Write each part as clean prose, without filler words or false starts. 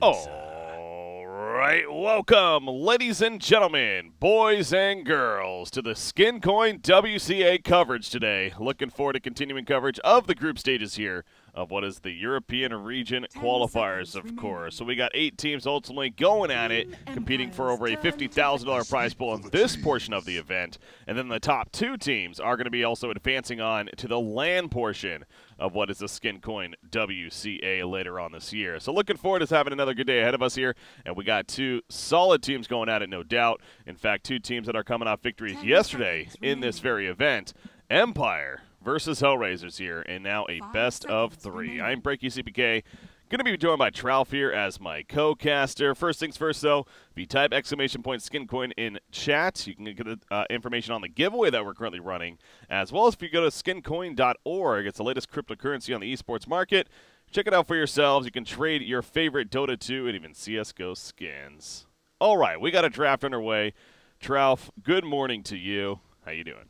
All right, welcome, ladies and gentlemen, boys and girls, to the SkinCoin WCA coverage today. Looking forward to continuing coverage of the group stages here of what is the European region qualifiers, of course. So we got 8 teams ultimately going at it, competing for over a $50,000 prize pool in this portion of the event. And then the top 2 teams are going to be also advancing on to the LAN portion of what is the SkinCoin WCA later on this year. So looking forward to having another good day ahead of us here. And we got 2 solid teams going at it, no doubt. In fact, 2 teams that are coming off victories yesterday in this very event. Empire versus HellRaisers here, and now a best of 3. I'm BreakyCPK, going to be joined by TraLFDota as my co-caster. First things first, though, if you type !SkinCoin in chat, you can get information on the giveaway that we're currently running, as well as if you go to skincoin.org, it's the latest cryptocurrency on the esports market. Check it out for yourselves. You can trade your favorite Dota 2 and even CSGO skins. All right, we got a draft underway. Tralf, good morning to you. How you doing?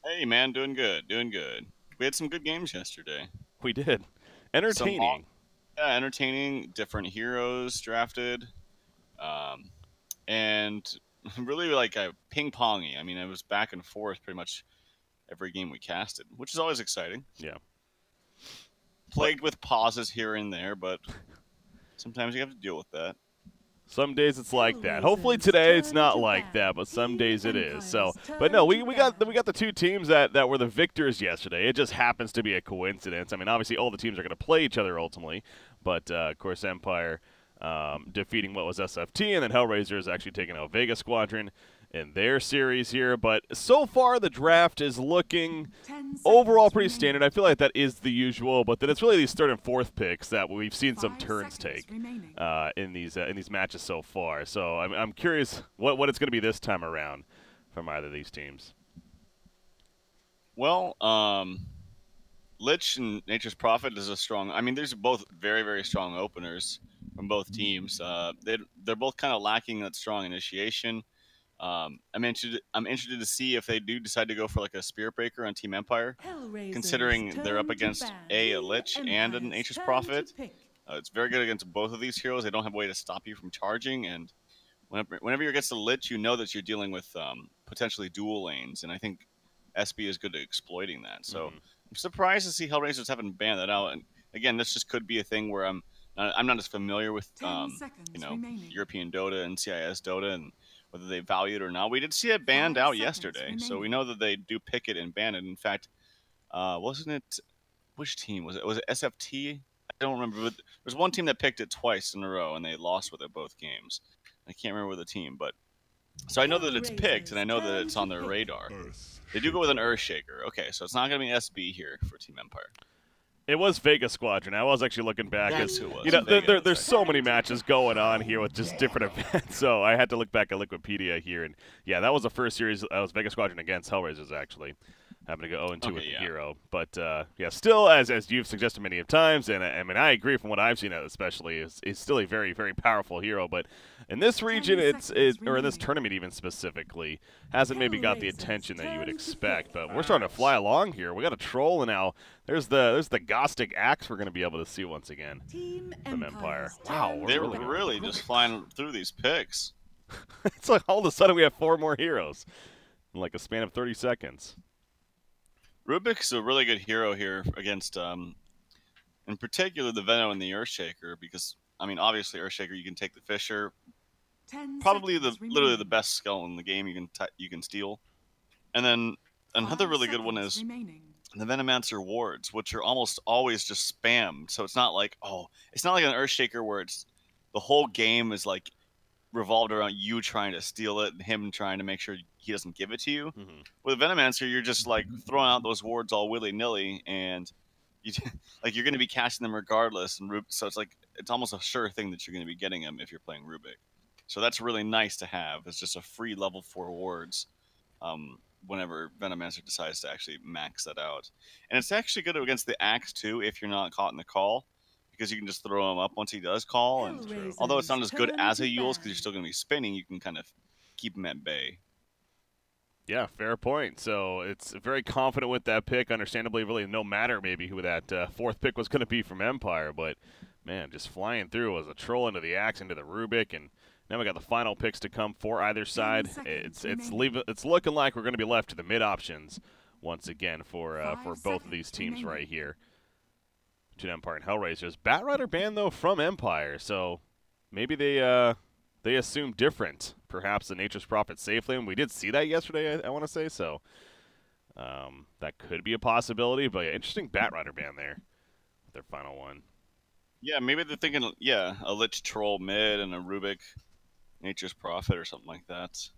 Hey, man, doing good, doing good. We had some good games yesterday. We did. Entertaining. Yeah, entertaining, different heroes drafted, and really like a ping-pongy. I mean, it was back and forth pretty much every game we casted, which is always exciting. Yeah. Plagued with pauses here and there, but sometimes you have to deal with that. Some days it's like that. Hopefully today it's not like that, but some days it is. So, but no, we got the 2 teams that were the victors yesterday. It just happens to be a coincidence. I mean, obviously all the teams are going to play each other ultimately, but of course Empire defeating what was SFT, and then HellRaisers actually taking out Vega Squadron in their series here. But so far the draft is looking overall pretty standard. I feel like that is the usual, but then it's really these 3rd and 4th picks that we've seen some turns take in these matches so far. So I'm curious what it's going to be this time around from either of these teams. Well, Lich and Nature's Prophet is a strong. I mean, these are both very, very strong openers from both teams. They're both kind of lacking that strong initiation. I'm interested to see if they do decide to go for like a Spirit Breaker on Team Empire, considering they're up against a Lich and an Nature's Prophet. It's very good against both of these heroes. They don't have a way to stop you from charging, and whenever you're against the Lich, you know that you're dealing with potentially dual lanes, and I think SB is good at exploiting that. So I'm surprised to see HellRaisers haven't banned that out. And again, this just could be a thing where I'm not as familiar with European Dota and CIS Dota and whether they value it or not. We did see it banned out yesterday, so we know that they do pick it and ban it. In fact, wasn't it, which team was it? Was it SFT? I don't remember, but there's one team that picked it twice in a row, and they lost with it both games. I can't remember the team, but so I know that it's picked, and I know that it's on their radar. They do go with an Earthshaker. Okay, so it's not going to be SB here for Team Empire. It was Vega Squadron. I was actually looking back. That's who it was. You know, there's so many matches going on here with just different events, so I had to look back at Wikipedia here. And, yeah, that was the first series. That was Vega Squadron against HellRaisers, actually. Having to go 0-2 with the hero. But, yeah, still, as you've suggested many times, and I mean, I agree from what I've seen, especially, is still a very, very powerful hero. But in this region, or in this tournament even specifically, hasn't maybe got the attention that you would expect. But we're starting to fly along here. We got a troll, and now there's the Gostic Axe we're going to be able to see once again from Empire. Wow, they're really just flying through these picks. It's like all of a sudden we have 4 more heroes in like a span of 30 seconds. Rubik's a really good hero here against, in particular, the Venom and the Earthshaker, because, I mean, obviously Earthshaker, you can take the Fisher, probably literally the best skill in the game you can steal. And then another really good one is the Venomancer wards, which are almost always just spammed. So it's not like, it's not like an Earthshaker where it's the whole game is like revolved around you trying to steal it and him trying to make sure he doesn't give it to you. With a Venomancer, you're just like throwing out those wards all willy-nilly, and you're going to be casting them regardless. And so it's almost a sure thing that you're going to be getting them if you're playing Rubik. So that's really nice to have. It's just a free level 4 wards whenever Venomancer decides to actually max that out. And it's actually good against the Axe too if you're not caught in the call, because you can just throw him up once he does call. And although it's not as good as a Yules because you're still going to be spinning, you can kind of keep him at bay. Yeah, fair point. So it's very confident with that pick. Understandably, really no matter maybe who that 4th pick was going to be from Empire, but Man, just flying through was a troll into the axe, into the Rubik, and now we got the final picks to come for either side. It's looking like we're going to be left to the mid options once again for both of these teams right here. Between Empire and HellRaisers. Batrider banned though from Empire, so maybe they assume different. Perhaps the Nature's Prophet safe lane. We did see that yesterday, I want to say, so that could be a possibility. But yeah, interesting Batrider ban there with their final one. Yeah, maybe they're thinking, yeah, a Lich Troll mid and a Rubik Nature's Prophet or something like that.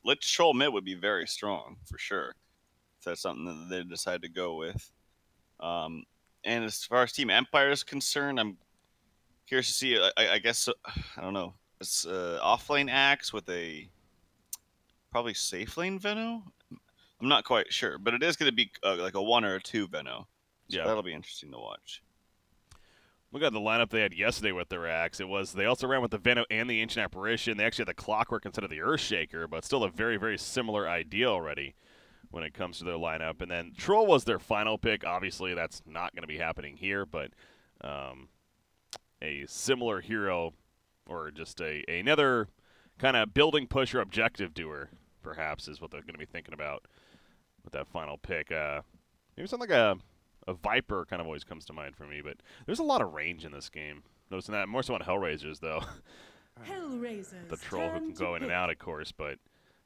Lich Troll mid would be very strong, for sure, if that's something that they decide to go with. And as far as Team Empire is concerned, I'm curious to see, I guess, I don't know, it's off-lane Axe with a probably safe lane Veno? I'm not quite sure, but it is going to be like a 1 or a 2 Veno. So yeah, that'll be interesting to watch. Look at the lineup they had yesterday with their axe. They also ran with the Veno and the Ancient Apparition. They actually had the Clockwork instead of the Earthshaker, but still a very, very similar idea already when it comes to their lineup. And then Troll was their final pick. Obviously, that's not going to be happening here, but a similar hero or just another kind of building pusher, objective doer, perhaps, is what they're going to be thinking about with that final pick. Maybe something like a Viper kind of always comes to mind for me, but there's a lot of range in this game. Noticing that more so on HellRaisers, though. HellRaisers. The troll who can go in and out, of course, but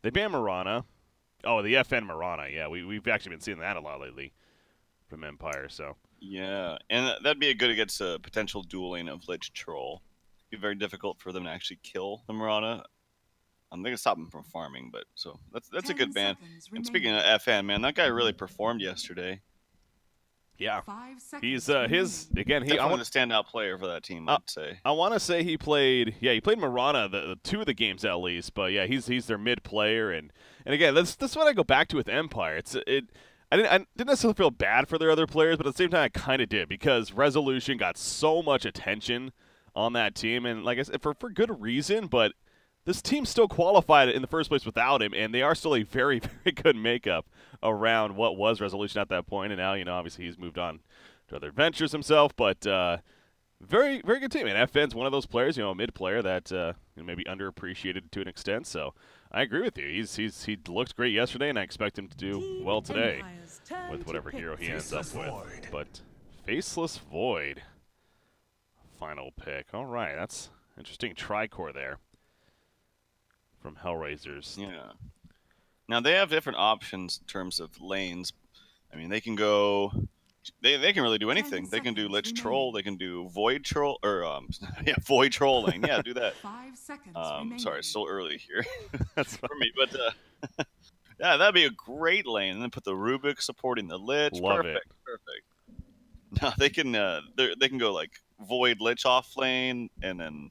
they ban Mirana. Oh, the FN Mirana, yeah. We've actually been seeing that a lot lately from Empire, so. Yeah, and that'd be a good against a potential dueling of Lich Troll. It'd be very difficult for them to actually kill the Mirana. They can stop him from farming, but so that's a good ban. And speaking of FN, man, that guy really performed yesterday. Yeah, he's again. He definitely the standout player for that team, I'd say. I want to say he played Mirana the 2 of the games at least, but yeah, he's their mid player, and again, that's what I go back to with Empire. I didn't necessarily feel bad for their other players, but at the same time, I kind of did because Resolution got so much attention on that team, and like I said, for good reason, but this team still qualified in the first place without him, and they are still a very, very good makeup around what was Resolution at that point. And now, obviously he's moved on to other ventures himself, but very, very good team. And FN's one of those players, a mid player that maybe underappreciated to an extent. So I agree with you. He looked great yesterday, and I expect him to do well today with whatever hero he ends up with. But Faceless Void, final pick. All right, that's interesting. Tricore there from HellRaisers. Yeah. Now they have different options in terms of lanes. I mean, they can go. They can really do anything. They can do Lich Troll. They can do Void Troll or yeah, Void Troll lane. Yeah, do that. 5 seconds. Sorry, it's still early here. That's for me, but yeah, that'd be a great lane. And then put the Rubik supporting the Lich. Love perfect, it. Perfect. Now they can go like Void Lich off lane and then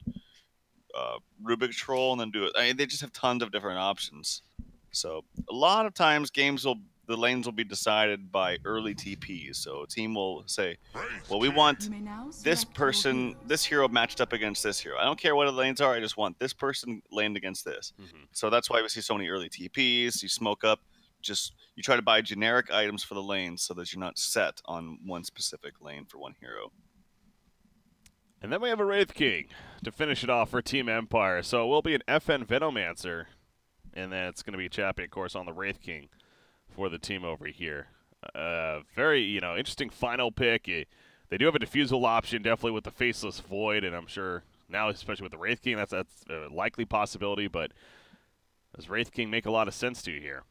Rubik Troll and then do it. I mean, they just have tons of different options. So a lot of times the lanes will be decided by early TPs. So a team will say, well, we want this person, this hero matched up against this hero. I don't care what the lanes are. I just want this person laned against this. Mm-hmm. So that's why we see so many early TPs. You smoke up. You try to buy generic items for the lanes so that you're not set on one specific lane for one hero. And then we have a Wraith King to finish it off for Team Empire. So it will be an FN Venomancer. And then it's going to be Chappie, of course, on the Wraith King for the team over here. Very, interesting final pick. They do have a defusal option, definitely with the Faceless Void. And I'm sure now, especially with the Wraith King, that's a likely possibility. But does Wraith King make a lot of sense to you here?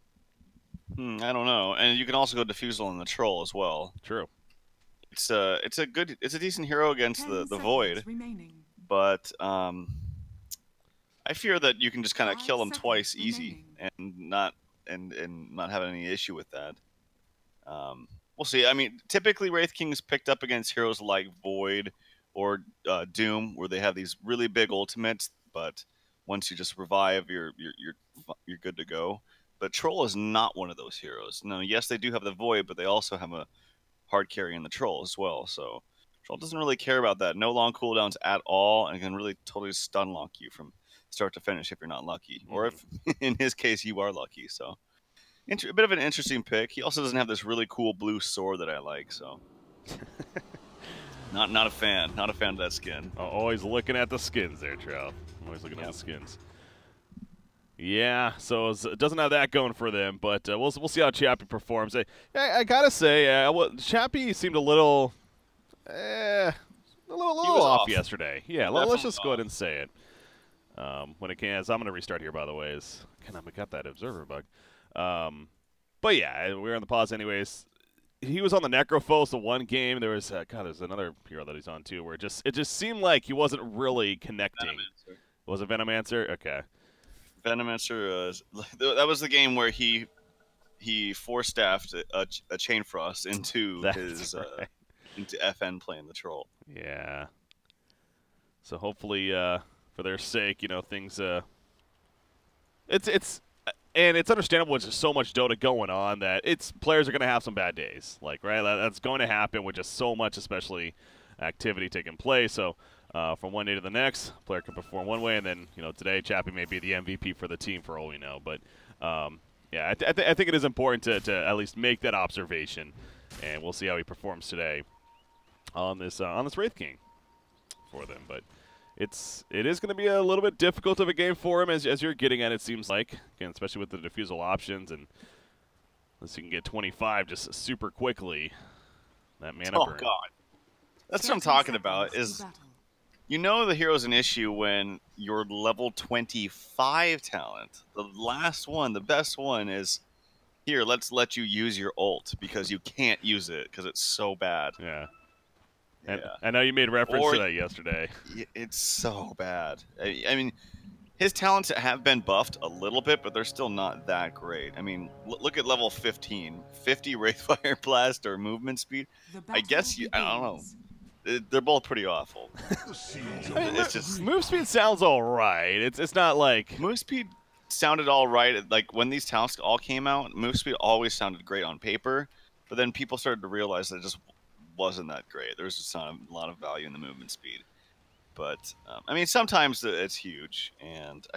I don't know. And you can also go defusal on the Troll as well. True. It's a decent hero against the Void, but I fear that you can just kind of kill him twice easy and not have any issue with that. We'll see. I mean, typically Wraith King is picked up against heroes like Void or Doom, where they have these really big ultimates, but once you just revive, you're good to go. But Troll is not one of those heroes. No, yes, they do have the Void, but they also have a hard carry in the Troll as well. So Troll doesn't really care about that. No long cooldowns at all, and can really totally stun lock you from start to finish if you're not lucky, or if in his case you are lucky. So a bit of an interesting pick. He also doesn't have this really cool blue sword that I like. So Not a fan. Not a fan of that skin. Always looking at the skins there, Tral. Always looking at the skins. Yeah, so it doesn't have that going for them, but we'll see how Chappie performs. I gotta say, Chappie seemed a little off yesterday. Yeah, let's just go ahead and say it. When it can, so I'm gonna restart here. By the way, I got that observer bug. But yeah, we're on the pause anyways. He was on the Necrophos the one game. There was there's another hero that he's on too, where it just seemed like he wasn't really connecting. Was it Venomancer? Okay. Venomancer, that was the game where he force-staffed a Chain Frost into into FN playing the troll. Yeah. So hopefully, for their sake, things. It's understandable. With just so much Dota going on that players are going to have some bad days. That's going to happen with just so much, especially activity taking place. So. From one day to the next, player can perform one way, and then today Chappie may be the MVP for the team for all we know. But yeah, I think it is important to at least make that observation, and we'll see how he performs today on this Wraith King for them. But it is going to be a little bit difficult of a game for him as you're getting at. It seems like, again, especially with the defusal options, and unless you can get 25 just super quickly, that mana burn. Oh God, that's what I'm talking about. The hero's an issue when your level 25 talent, the last one, the best one is, here, let's let you use your ult because you can't use it because it's so bad. Yeah. And I know you made reference to that yesterday. It's so bad. I mean, his talents have been buffed a little bit, but they're still not that great. I mean, look at level 15. 50 Wraithfire Blast or movement speed. I guess I don't know. They're both pretty awful. It's just move speed sounds all right. It's not like move speed sounded all right. Like when these talents all came out, move speed always sounded great on paper, but then people started to realize that it just wasn't that great. There was just not a lot of value in the movement speed. But I mean, sometimes it's huge, and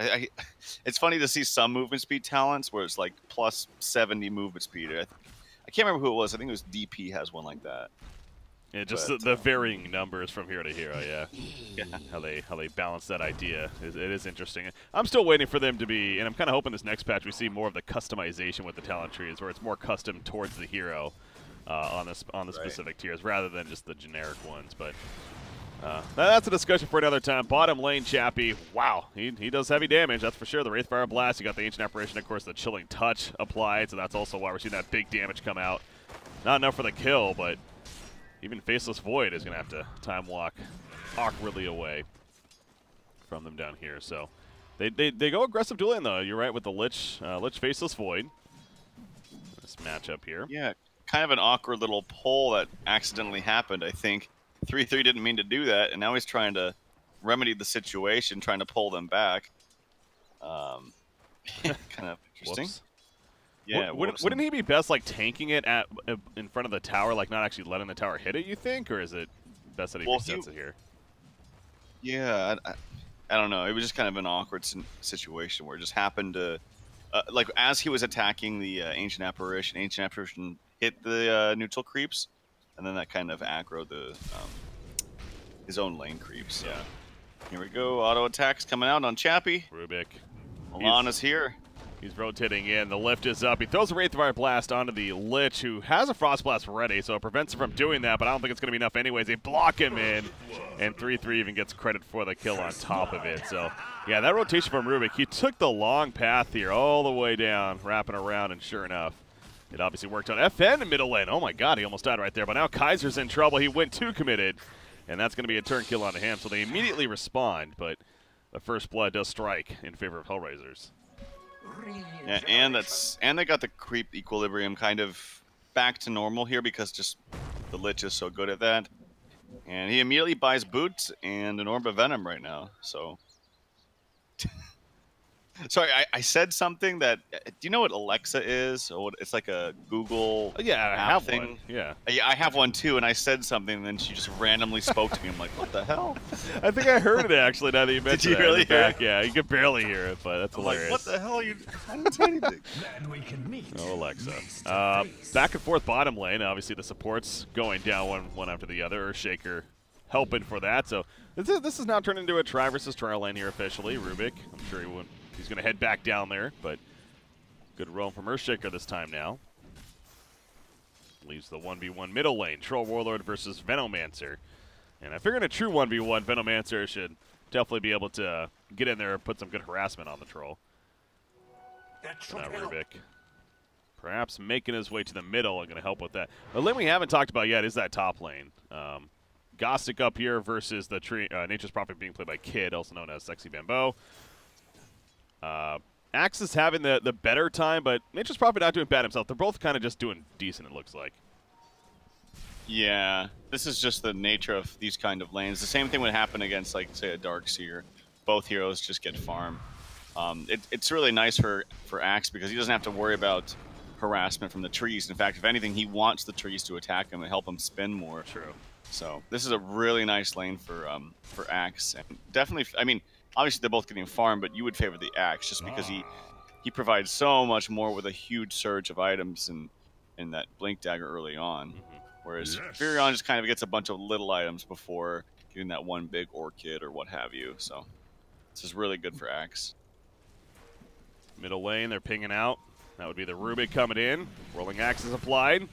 it's funny to see some movement speed talents where it's like plus 70 movement speed. I can't remember who it was. I think it was DP has one like that. Yeah, just the varying numbers from hero to hero, yeah. How they balance that idea. It is interesting. I'm still waiting for them to be, and I'm kind of hoping this next patch we see more of the customization with the talent trees, where it's more custom towards the hero on the specific tiers, rather than just the generic ones. But that's a discussion for another time. Bottom lane, Chappie, wow, he does heavy damage, that's for sure. The Wraithfire Blast, you got the Ancient Apparition, of course, the Chilling Touch applied, so that's also why we're seeing that big damage come out. Not enough for the kill, but even Faceless Void is going to have to time walk awkwardly away from them down here. So they go aggressive dueling, though. You're right with the Lich Faceless Void. This matchup here. Yeah, kind of an awkward little pull that accidentally happened, I think. 3-3 didn't mean to do that, and now he's trying to remedy the situation, trying to pull them back. Kind of interesting. Whoops. Yeah, wouldn't he be best tanking it in front of the tower, not actually letting the tower hit it, you think? Or is it best that he resets it here? Yeah, I don't know. It was just kind of an awkward situation where it just happened to, as he was attacking the Ancient Apparition hit the neutral creeps, and then that kind of aggroed his own lane creeps. So. Yeah. Here we go. Auto attacks coming out on Chappie. Rubik. Milan is here. He's rotating in. The lift is up. He throws a Wraithfire Blast onto the Lich, who has a Frost Blast ready, so it prevents him from doing that, but I don't think it's going to be enough anyways. They block him in, and 3-3 even gets credit for the kill on top of it. So, yeah, that rotation from Rubik, he took the long path here all the way down, wrapping around, and sure enough, it obviously worked on FN in middle lane. Oh, my God, he almost died right there, but now Kaiser's in trouble. He went too committed, and that's going to be a turn kill onto him, so they immediately respond, but the first blood does strike in favor of HellRaisers. Yeah, and they got the creep equilibrium kind of back to normal here because just the Lich is so good at that. And he immediately buys boots and an Orb of Venom right now. So, sorry, I said something that. Do you know what Alexa is? Or it's like a Google I have thing. One. Yeah, I have one too. And I said something, and then she just randomly spoke to me. I'm like, what the hell? I think I heard it actually. Now that you mentioned it. Did you really hear it? Yeah, you could barely hear it, but that's hilarious. Like, what the hell? I didn't say anything. Oh, Alexa. Back and forth bottom lane. Obviously, the supports going down one after the other. Shaker helping for that. So this is now turned into a try versus trial lane here officially. Rubik, I'm sure he's going to head back down there, but good roam from Earthshaker this time now. Leaves the 1v1 middle lane. Troll Warlord versus Venomancer. And I figure in a true 1v1, Venomancer should definitely be able to get in there and put some good harassment on the Troll. Now Rubik perhaps making his way to the middle and going to help with that. The lane we haven't talked about yet is that top lane. Gostic up here versus the Nature's Prophet being played by Kid, also known as Sexy Bambo. Axe is having the better time, but Nature's Prophet not doing bad himself. They're both kind of just doing decent, it looks like. Yeah, this is just the nature of these kind of lanes. The same thing would happen against, like, say, a Darkseer. Both heroes just get farm. It's really nice for Axe because he doesn't have to worry about harassment from the trees. In fact, if anything, he wants the trees to attack him and help him spin more. True. So this is a really nice lane for Axe. And definitely, I mean, obviously they're both getting farm, but you would favor the Axe just because he provides so much more with a huge surge of items in that Blink Dagger early on. Whereas Furion just kind of gets a bunch of little items before getting that one big Orchid or what have you. So this is really good for Axe. Middle lane, they're pinging out. That would be the Rubik coming in. Rolling Axe is applied.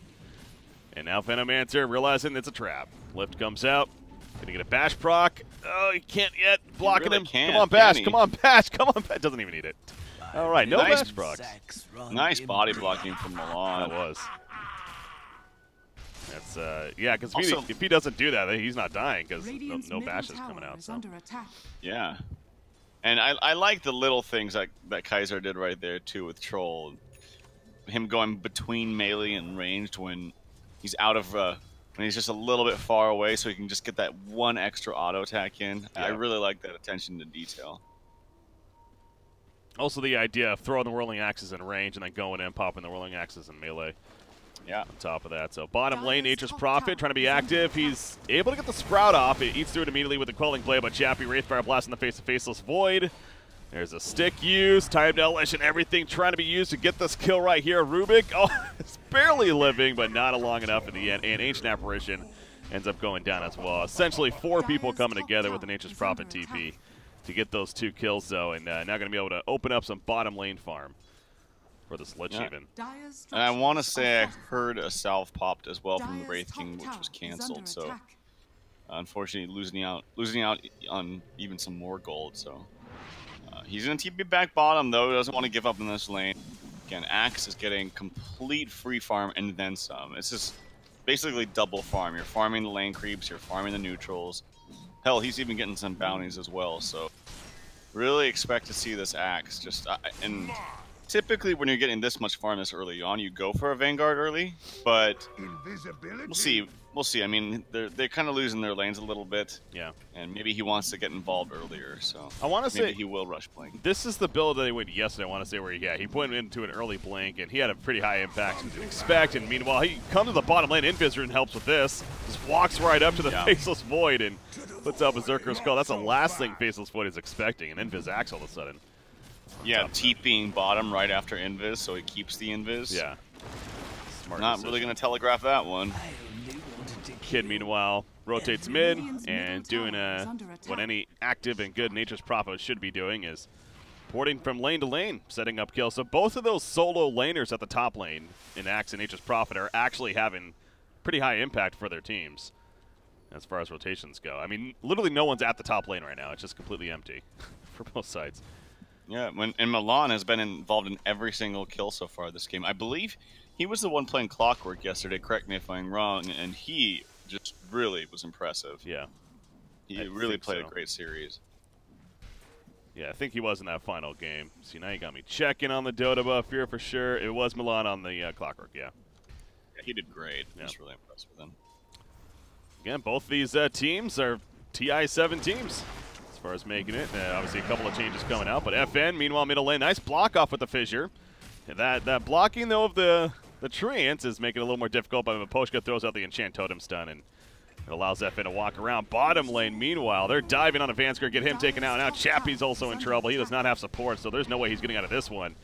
And now Venomancer realizing it's a trap. Lift comes out. Gonna get a bash proc. Oh, he can't yet. Blocking really him. Can't, come on, bash. Come on, bash. Come on, bash. Doesn't even need it. All right, no nice bash procs. Nice body blocking from Milan. That was. That's yeah, because Also, if he doesn't do that, he's not dying because no bash is coming out. So. Yeah. And I like the little things that Kaiser did right there, too, with Troll. Him going between melee and ranged when he's out of... when he's just a little bit far away, so he can just get that one extra auto attack in. Yeah. I really like that attention to detail. Also the idea of throwing the Whirling Axes in range and then going in, popping the Whirling Axes in melee. Yeah. On top of that. So bottom lane, Nature's Prophet trying to be active. He's able to get the Sprout off. It eats through it immediately with a Quelling Blade, but Chappie Wraithfire Blast in the face of Faceless Void. There's a stick used, timed elish and everything trying to be used to get this kill right here. Rubik, oh, it's barely living, but not long enough in the end. And Ancient Apparition ends up going down as well. Essentially 4 people coming together with the Nature's Prophet TP to get those 2 kills, though, and now going to be able to open up some bottom lane farm for this Lich even. And I want to say I heard a salve popped as well from the Wraith King, which was canceled. So unfortunately, losing out on even some more gold. So he's going to TP back bottom though. He doesn't want to give up in this lane. Again, Axe is getting complete free farm and then some. It's just basically double farm. You're farming the lane creeps. You're farming the neutrals. Hell, he's even getting some bounties as well. So really expect to see this Axe just and. Typically, when you're getting this much farm this early on, you go for a Vanguard early, but we'll see. We'll see. I mean, they're kind of losing their lanes a little bit. Yeah. And maybe he wants to get involved earlier, so I want to say he will rush Blink. This is the build that they went yesterday. I want to say where he put into an early Blink, and he had a pretty high impact as you'd expect. And meanwhile, he comes to the bottom lane. Invis and helps with this. Just walks right up to the Faceless Void and puts out Berserker's Call. That's the last thing Faceless Void is expecting, and Invis acts all of a sudden. Yeah, TPing bottom right after Invis, so he keeps the Invis. Yeah. Smart Not decision. Really going to telegraph that one. Kid, meanwhile, rotates mid and doing what any active and good Nature's Prophet should be doing is porting from lane to lane, setting up kills. So both of those solo laners at the top lane in Axe and Nature's Prophet are actually having pretty high impact for their teams as far as rotations go. I mean, literally no one's at the top lane right now. It's just completely empty for both sides. Yeah, and Milan has been involved in every single kill so far this game. I believe he was the one playing Clockwork yesterday, correct me if I'm wrong, and he just really was impressive. Yeah. He really played a great series. Yeah, I think he was in that final game. See, now you got me checking on the Dota buff here for sure. It was Milan on the Clockwork, yeah. Yeah, he did great. I was really impressed with him. Again, both these teams are TI-7 teams. As far as making it, obviously a couple of changes coming out, but FN, meanwhile, middle lane, nice block off with the Fissure. That blocking, though, of the Treants is making it a little more difficult, but Maposhka throws out the Enchant Totem stun, and it allows FN to walk around. Bottom lane, meanwhile, they're diving on a Vansker, get him taken out. Now Chappie's also in trouble. He does not have support, so there's no way he's getting out of this one.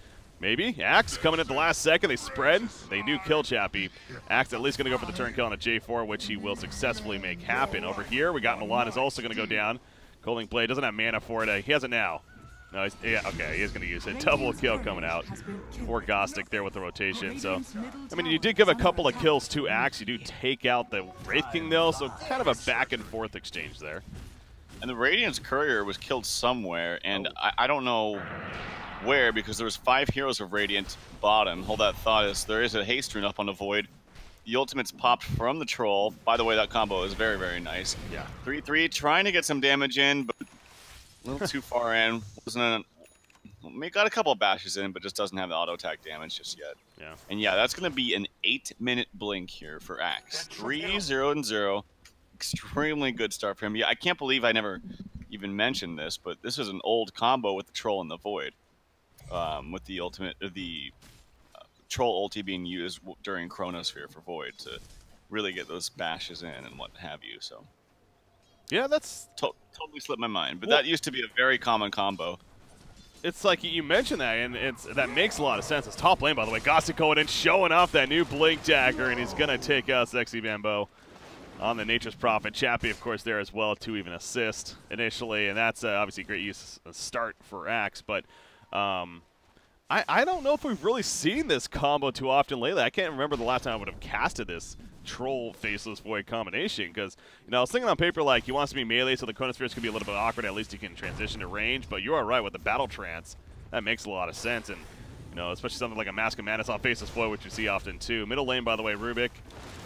Maybe. Axe coming at the last second. They spread. They do kill Chappie. Axe at least going to go for the turn kill on a J4, which he will successfully make happen. Over here, we got Milan is also going to go down. Colding Blade doesn't have mana for it. He has it now. No, yeah, okay, he is going to use it. Double kill coming out for Gostic there with the rotation. So, I mean, you did give a couple of kills to Axe. You do take out the Wraith King, though, so kind of a back-and-forth exchange there. And the Radiant's Courier was killed somewhere, and I don't know where, because there was 5 heroes of Radiant bottom. Hold that thought, as there is a haste rune up on the Void. The ultimate's popped from the Troll. By the way, that combo is very, very nice. Yeah. 3-3, trying to get some damage in, but a little too far in. Got a couple of bashes in, but just doesn't have the auto attack damage just yet. Yeah. And yeah, that's going to be an 8-minute blink here for Axe. 3-0-0. Extremely good start for him. Yeah, I can't believe I never even mentioned this, but this is an old combo with the Troll and the Void. With the ultimate, the Troll ulti being used during Chronosphere for Void to really get those bashes in and what have you. So yeah, that's totally slipped my mind, but that used to be a very common combo. It's like you mentioned that, and that makes a lot of sense. It's top lane, by the way. Gostic going in, showing off that new Blink Dagger, and he's going to take out Sexy Bambo on the Nature's Prophet. Chappie, of course, there as well to even assist initially, and that's obviously a great use start for Axe. But I don't know if we've really seen this combo too often lately. I can't remember the last time I would have casted this Troll Faceless Void combination, because, you know, I was thinking on paper, like, he wants to be melee, so the Chronospheres could be a little bit awkward. At least he can transition to range, but you are right with the Battle Trance. That makes a lot of sense, and, you know, especially something like a Mask of Madness on Faceless Void, which you see often too. Middle lane, by the way, Rubik.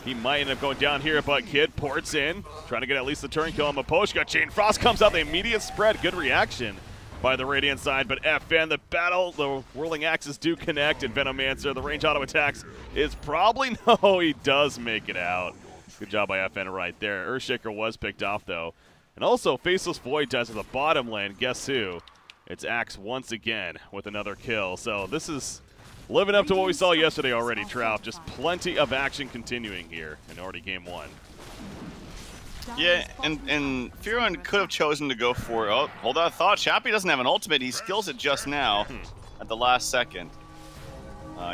He might end up going down here, but Kid ports in, trying to get at least the turn kill on Maposhka. Chain Frost comes out, the immediate spread. Good reaction by the Radiant side, but FN, the battle, the whirling axes do connect, and Venomancer, the range auto attacks is probably, no, he does make it out. Good job by FN right there. Earthshaker was picked off, though. And also, Faceless Void dies at the bottom lane. Guess who? It's Axe once again with another kill. So this is living up to what we saw yesterday already, Trout. Just plenty of action continuing here in already game 1. Yeah, and Firon could have chosen to go for, oh, hold that thought. Chappie doesn't have an ultimate. He skills it just now at the last second.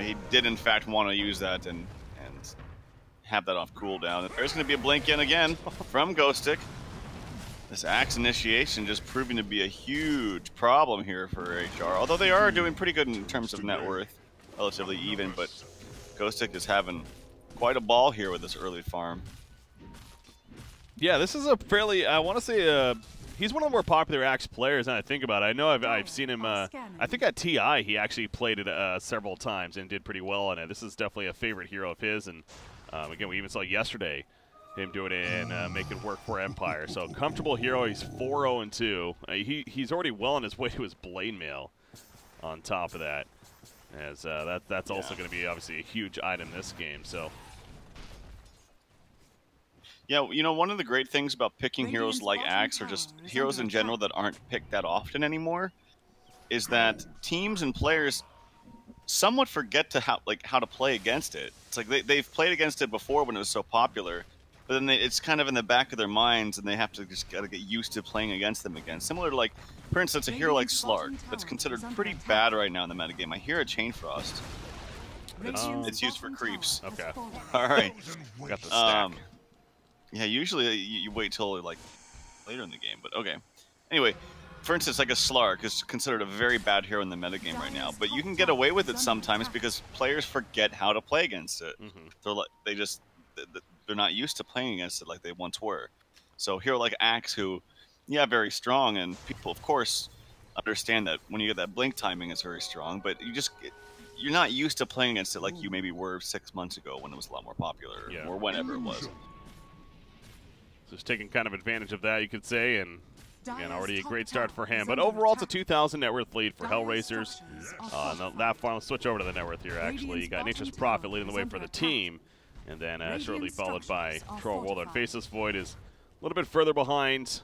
He did, in fact, want to use that and have that off cooldown. There's going to be a blink in again from Ghostic. This Axe initiation just proving to be a huge problem here for HR. Although they are doing pretty good in terms of net worth, relatively even, but Ghostic is having quite a ball here with this early farm. Yeah, this is a fairly, I want to say, he's one of the more popular Axe players, and I think about it. I know I've seen him, I think at TI he actually played it several times and did pretty well on it. This is definitely a favorite hero of his, and again, we even saw yesterday him doing it and make it work for Empire. So, comfortable hero, he's 4-0-2. He's already well on his way to his Blade Mail on top of that, as that's also going to be obviously a huge item this game, so. Yeah, you know, one of the great things about picking heroes like Axe, or just heroes in general that aren't picked that often anymore, is that teams and players somewhat forget to how to play against it. It's like they've played against it before when it was so popular, but then it's kind of in the back of their minds, and they have to just gotta get used to playing against them again. Similar to, like, for instance, a hero like Slark that's considered pretty bad right now in the metagame. I hear a Chain Frost. It's used for creeps. Okay. All right. Got the stack. Yeah, usually you wait till like later in the game, but okay. Anyway, for instance, like a Slark is considered a very bad hero in the metagame right now, but you can get away with it sometimes because players forget how to play against it. They're not used to playing against it like they once were. So a hero like Axe, who, yeah, very strong, and people, of course, understand that when you get that blink timing, it's very strong, but you're not used to playing against it like you maybe were 6 months ago when it was a lot more popular, or whenever it was. Just taking kind of advantage of that, you could say, and again, already a great start for him. But overall, it's a 2,000 net worth lead for HellRaisers. That final switch over to the net worth here, actually. You got Nature's Prophet leading the way for the team, and then shortly followed by Troll Warlord. Faceless Void is a little bit further behind.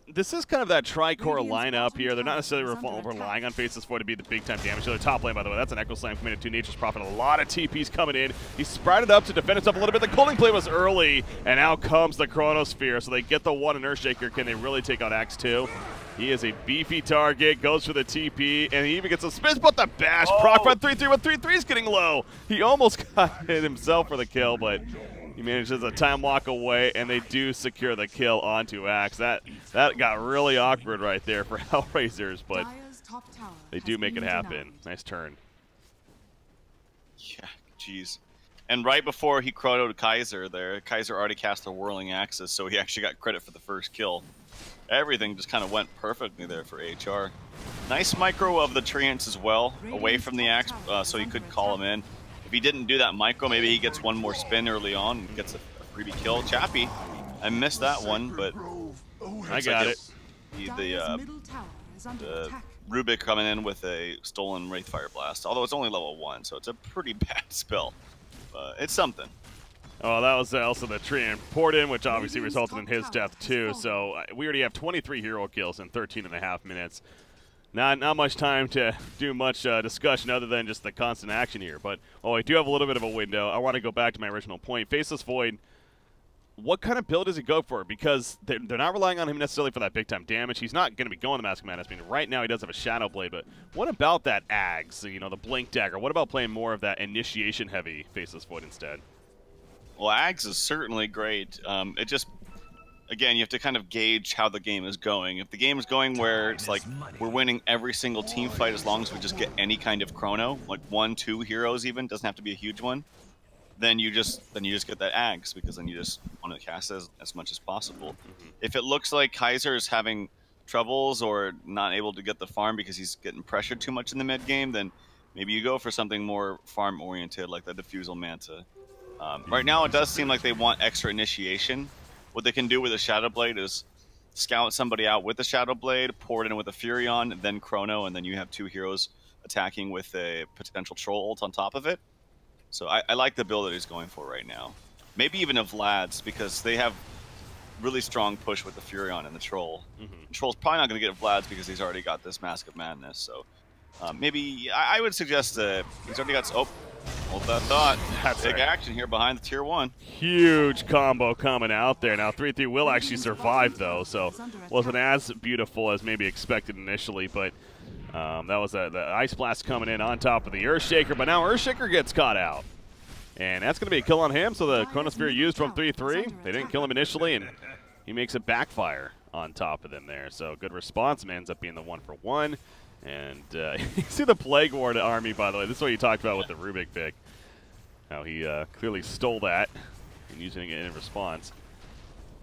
This is kind of that tri-core lineup here. They're not necessarily relying on Faceless Void to be the big-time damage dealer. Top lane, by the way, that's an Echo Slam committed to Nature's Prophet. A lot of TPs coming in. He sprouted up to defend himself a little bit. The Colding play was early, and out comes the Chronosphere. So they get the one in Earthshaker. Can they really take out Axe 2? He is a beefy target, goes for the TP, and he even gets a spin, but the bash. Proc front 3-3, but 3-3 is getting low. He almost got hit himself for the kill, but he manages a time walk away, and they do secure the kill onto Axe. That got really awkward right there for HellRaisers, but they do make it happen. Nice turn. Yeah, jeez. And right before he chronoed Kaiser there, Kaiser already cast a Whirling Axis, so he actually got credit for the first kill. Everything just kind of went perfectly there for HR. Nice micro of the Treants as well, away from the Axe, so he could call him in. If he didn't do that micro, maybe he gets one more spin early on and gets a freebie kill. Chappie, I missed that one, but I got it. The Rubik coming in with a stolen Wraithfire Blast, although it's only level 1, so it's a pretty bad spell. It's something. Oh, that was also the Treant poured in, which obviously resulted in his death too. So we already have 23 hero kills in 13.5 minutes. Not much time to do much discussion other than just the constant action here. But I do have a little bit of a window. I want to go back to my original point. Faceless Void, what kind of build does he go for? Because they're not relying on him necessarily for that big-time damage. He's not going to be going the Mask of Madness. I mean, right now he does have a Shadow Blade, but what about that Ags, you know, the Blink Dagger? What about playing more of that initiation-heavy Faceless Void instead? Well, Ags is certainly great. It just, again, you have to kind of gauge how the game is going. If the game is going where it's like we're winning every single team fight as long as we just get any kind of chrono, like 1, 2 heroes even, doesn't have to be a huge one, then you just get that Ags, because then you just want to cast as much as possible. If it looks like Kaiser is having troubles or not able to get the farm because he's getting pressured too much in the mid game, then maybe you go for something more farm oriented like the Diffusal Manta. Right now it does seem like they want extra initiation. What they can do with a Shadow Blade is scout somebody out with a Shadow Blade, pour it in with a Furion, then Chrono, and then you have 2 heroes attacking with a potential Troll ult on top of it. So I like the build that he's going for right now. Maybe even a Vlad's, because they have really strong push with the Furion and the Troll. The Troll's probably not going to get Vlad's because he's already got this Mask of Madness. So maybe I would suggest that he's already got... Oh, hold that thought. That's big action here behind the tier 1. Huge combo coming out there. Now 3-3 will actually survive though, so wasn't as beautiful as maybe expected initially, but that was the Ice Blast coming in on top of the Earthshaker, but now Earthshaker gets caught out. And that's going to be a kill on him, so the Chronosphere used from 3-3. They didn't kill him initially, and he makes it backfire on top of them there. So good response, man. Ends up being the 1-for-1. And you see the Plague Ward army, by the way. This is what you talked about with the Rubik pick. How he clearly stole that and using it in response.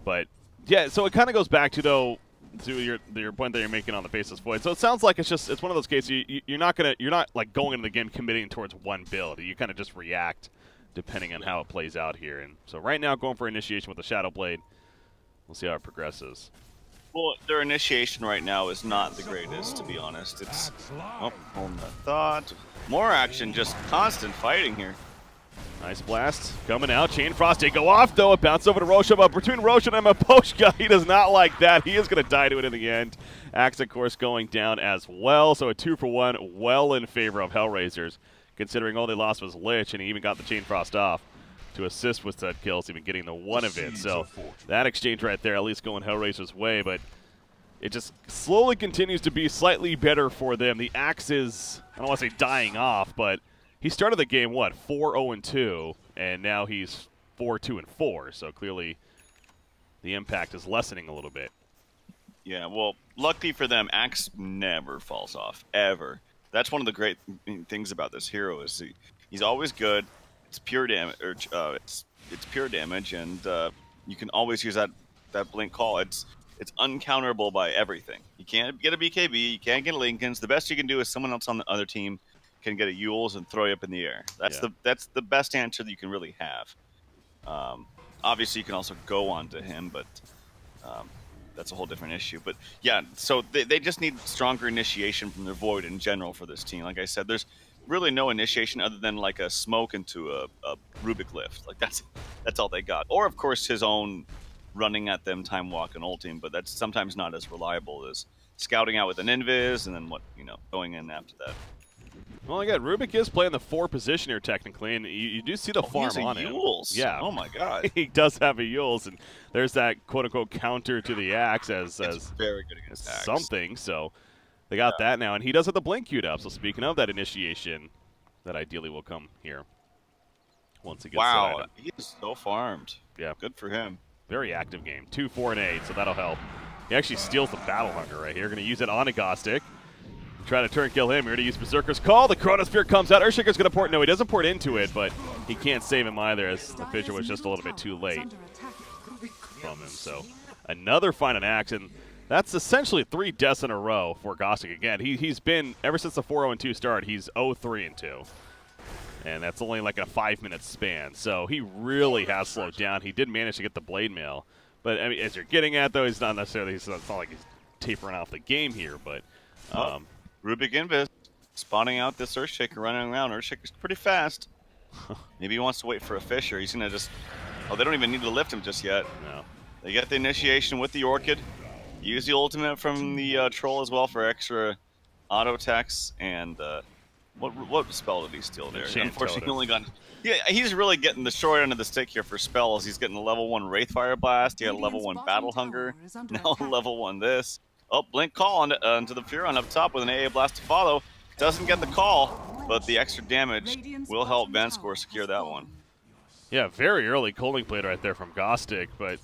But, yeah, so it kind of goes back to, though, to your point that you're making on the Faceless Void. So it sounds like it's one of those cases you're not like going into the game committing towards one build. You kind of just react depending on how it plays out here. And so right now going for initiation with the Shadow Blade. We'll see how it progresses. Well, their initiation right now is not the greatest, to be honest. It's hold that thought. More action, just constant fighting here. Nice blast coming out. Chain Frost did go off, though. It bounced over to Roshan, but between Roshan and Maposhka, he does not like that. He is going to die to it in the end. Axe, of course, going down as well. So a 2-for-1, well in favor of HellRaisers, considering all they lost was Lich, and he even got the Chain Frost off to assist with said kills, even getting the one of it. So that exchange right there, at least going HellRaisers' way, but it just slowly continues to be slightly better for them. The Axe is, I don't want to say dying off, but he started the game, what, 4-0-2, and now he's 4-2-4, so clearly the impact is lessening a little bit. Yeah, well, luckily for them, Axe never falls off, ever. That's one of the great things about this hero is he's always good. It's pure damage, it's pure damage, and you can always use that blink call. It's uncounterable by everything. You can't get a BKB, you can't get a Lincolns. The best you can do is someone else on the other team can get a Yules and throw you up in the air. That's the best answer that you can really have. Obviously, you can also go on to him, but that's a whole different issue. But yeah, so they just need stronger initiation from their Void in general for this team. Like I said, there's really no initiation other than like a smoke into a Rubik lift. Like that's all they got. Or of course his own running at them, time walk and ulting, but that's sometimes not as reliable as scouting out with an invis and then going in after that. Well, again, Rubik is playing the 4 position here technically, and you do see the farm on him. Yules. Yeah. Oh my God. He does have a Yules, and there's that quote-unquote counter to the axe as very good against axe. Something. So they got that now, and he does have the blink queued up. So speaking of that initiation, that ideally will come here once he gets started. He is so farmed. Yeah, good for him. Very active game. 2, 4, and 8, so that'll help. He actually steals the Battle Hunger right here. Going to use it on a Gostic. Try to turn kill him. We're going to use Berserker's Call. The Chronosphere comes out. Earthshaker's going to port. No, he doesn't port into it, but he can't save him either as the Fissure was just a little bit too late from him. So another find an axe, and that's essentially 3 deaths in a row for Gostic again. He's been, ever since the 4-0-2 start, he's 0-3-2. And that's only like a 5-minute span. So he really has slowed down. He did manage to get the Blade Mail. But I mean, as you're getting at, though, he's not necessarily, it's not like he's tapering off the game here, but Rubik Invis spawning out this Earthshaker running around. Earthshaker's pretty fast. Maybe he wants to wait for a Fissure. He's going to just... Oh, they don't even need to lift him just yet. No. They get the initiation with the Orchid. Use the ultimate from the Troll as well for extra auto attacks. And what spell did he steal there? Unfortunately, he only got... Yeah, he's really getting the short end of the stick here for spells. He's getting the level 1 Wraithfire Blast. He had a level 1 Battle Hunger. Now level 1 this. Oh, Blink Call onto the Furon up top with an AA Blast to follow. Doesn't get the call, but the extra damage will help Vanscore secure that one. Yeah, very early Colding Blade right there from Gostic, but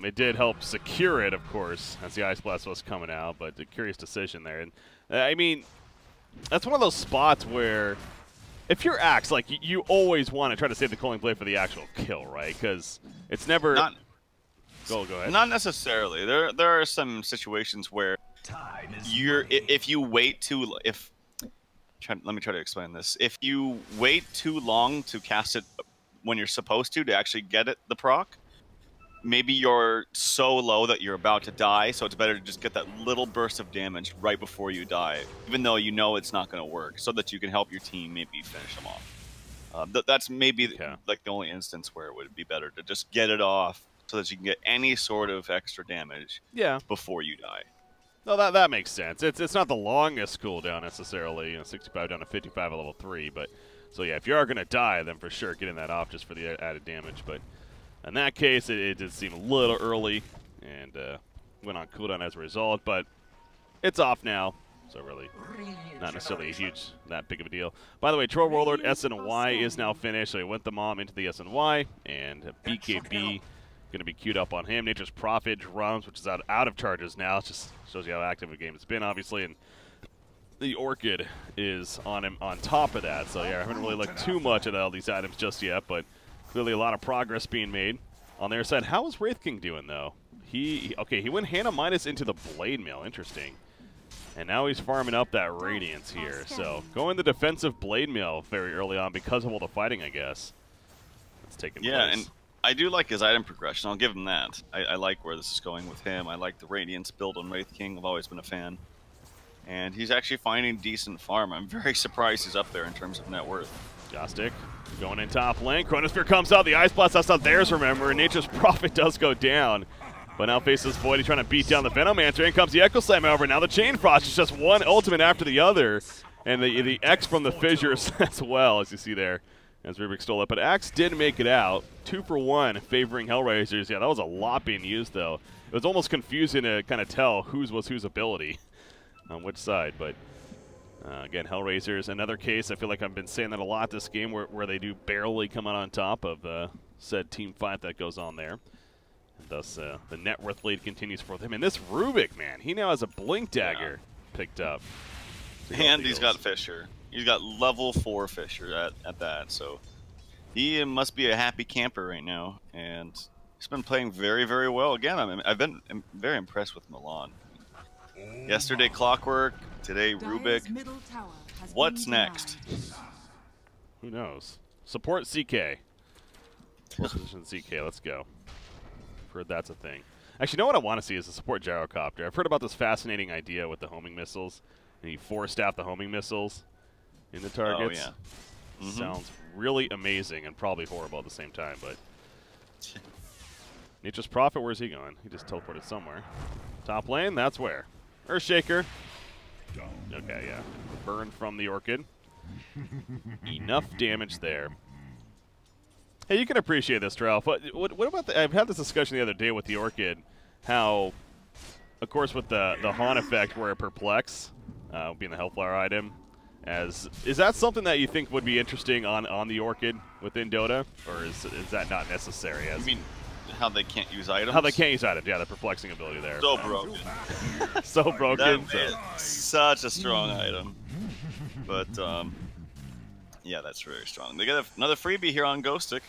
it did help secure it, of course, as the Ice Blast was coming out, but a curious decision there. And I mean, that's one of those spots where if you're Axe, like, you always want to try to save the Colding Blade for the actual kill, right? Because it's never... Go ahead. Not necessarily. There are some situations where if you wait too let me try to explain this. If you wait too long to cast it when you're supposed to actually get it the proc, maybe you're so low that you're about to die, so it's better to just get that little burst of damage right before you die, even though you know it's not going to work, so that you can help your team maybe finish them off. That's maybe like the only instance where it would be better to just get it off so that you can get any sort of extra damage before you die. No, that makes sense. It's not the longest cooldown necessarily, 65 down to 55 at level 3, but so yeah, if you are going to die, then for sure getting that off just for the added damage. But in that case, it did seem a little early and went on cooldown as a result, but it's off now, so really not necessarily that big of a deal. By the way, Troll Warlord SNY is now finished, so he went the Mom into the SNY, and BKB going to be queued up on him. Nature's Prophet drums, which is out of charges now. It just shows you how active a game it's been, obviously, and the Orchid is on him on top of that. So yeah, I haven't really looked too much at all these items just yet, but clearly a lot of progress being made on their side. How is Wraith King doing though? He went Hannah minus into the Blade Mail. Interesting. And now he's farming up that Radiance here. So going the defensive Blade Mail very early on because of all the fighting, I guess. That's taking place. Yeah, and I do like his item progression. I'll give him that. I like where this is going with him. I like the Radiance build on Wraith King. I've always been a fan. And he's actually finding decent farm. I'm very surprised he's up there in terms of net worth. Gostic going in top lane. Chronosphere comes out. The Ice Blast, that's not theirs, remember. And Nature's Prophet does go down. But now faces Void. He's trying to beat down the Venomancer. In comes the Echo Slam over. Now the Chain Frost is just one ultimate after the other. And the X from the Fissures as well, as you see there. As Rubik stole it. But Axe did make it out. 2 for 1 favoring HellRaisers. Yeah, that was a lot being used, though. It was almost confusing to kind of tell whose was whose ability on which side. But again, HellRaisers, another case. I feel like I've been saying that a lot this game where they do barely come out on top of said team fight that goes on there. And thus, the net worth lead continues for them. And this Rubik, man, he now has a Blink Dagger picked up. And he's got Fissure. He's got level 4 Fissure at that, so he must be a happy camper right now. And he's been playing very, very well. Again, I've been very impressed with Milan. Yesterday Clockwork, today Rubik. What's next? Who knows? Support CK. Position CK, let's go. I've heard that's a thing. Actually, you know what I want to see is a support gyrocopter. I've heard about this fascinating idea with the homing missiles, and you force-staff the homing missiles in the targets. Oh, yeah. Sounds really amazing and probably horrible at the same time, but Nature's Prophet, where's he going? He just teleported somewhere. Top lane, that's where. Earthshaker. Okay, yeah. Burn from the Orchid. Enough damage there. Hey, you can appreciate this, Tralf. What about the... I've had this discussion the other day with the Orchid, how, of course, with the Haunt effect where it Perplex, being the Hellflower item, is that something that you think would be interesting on the Orchid within Dota, or is that not necessary? You mean how they can't use items? How they can't use items, yeah, the perplexing ability there. So broken. So broken. That is such a strong item. But, yeah, that's very strong. They get another freebie here on Ghostic.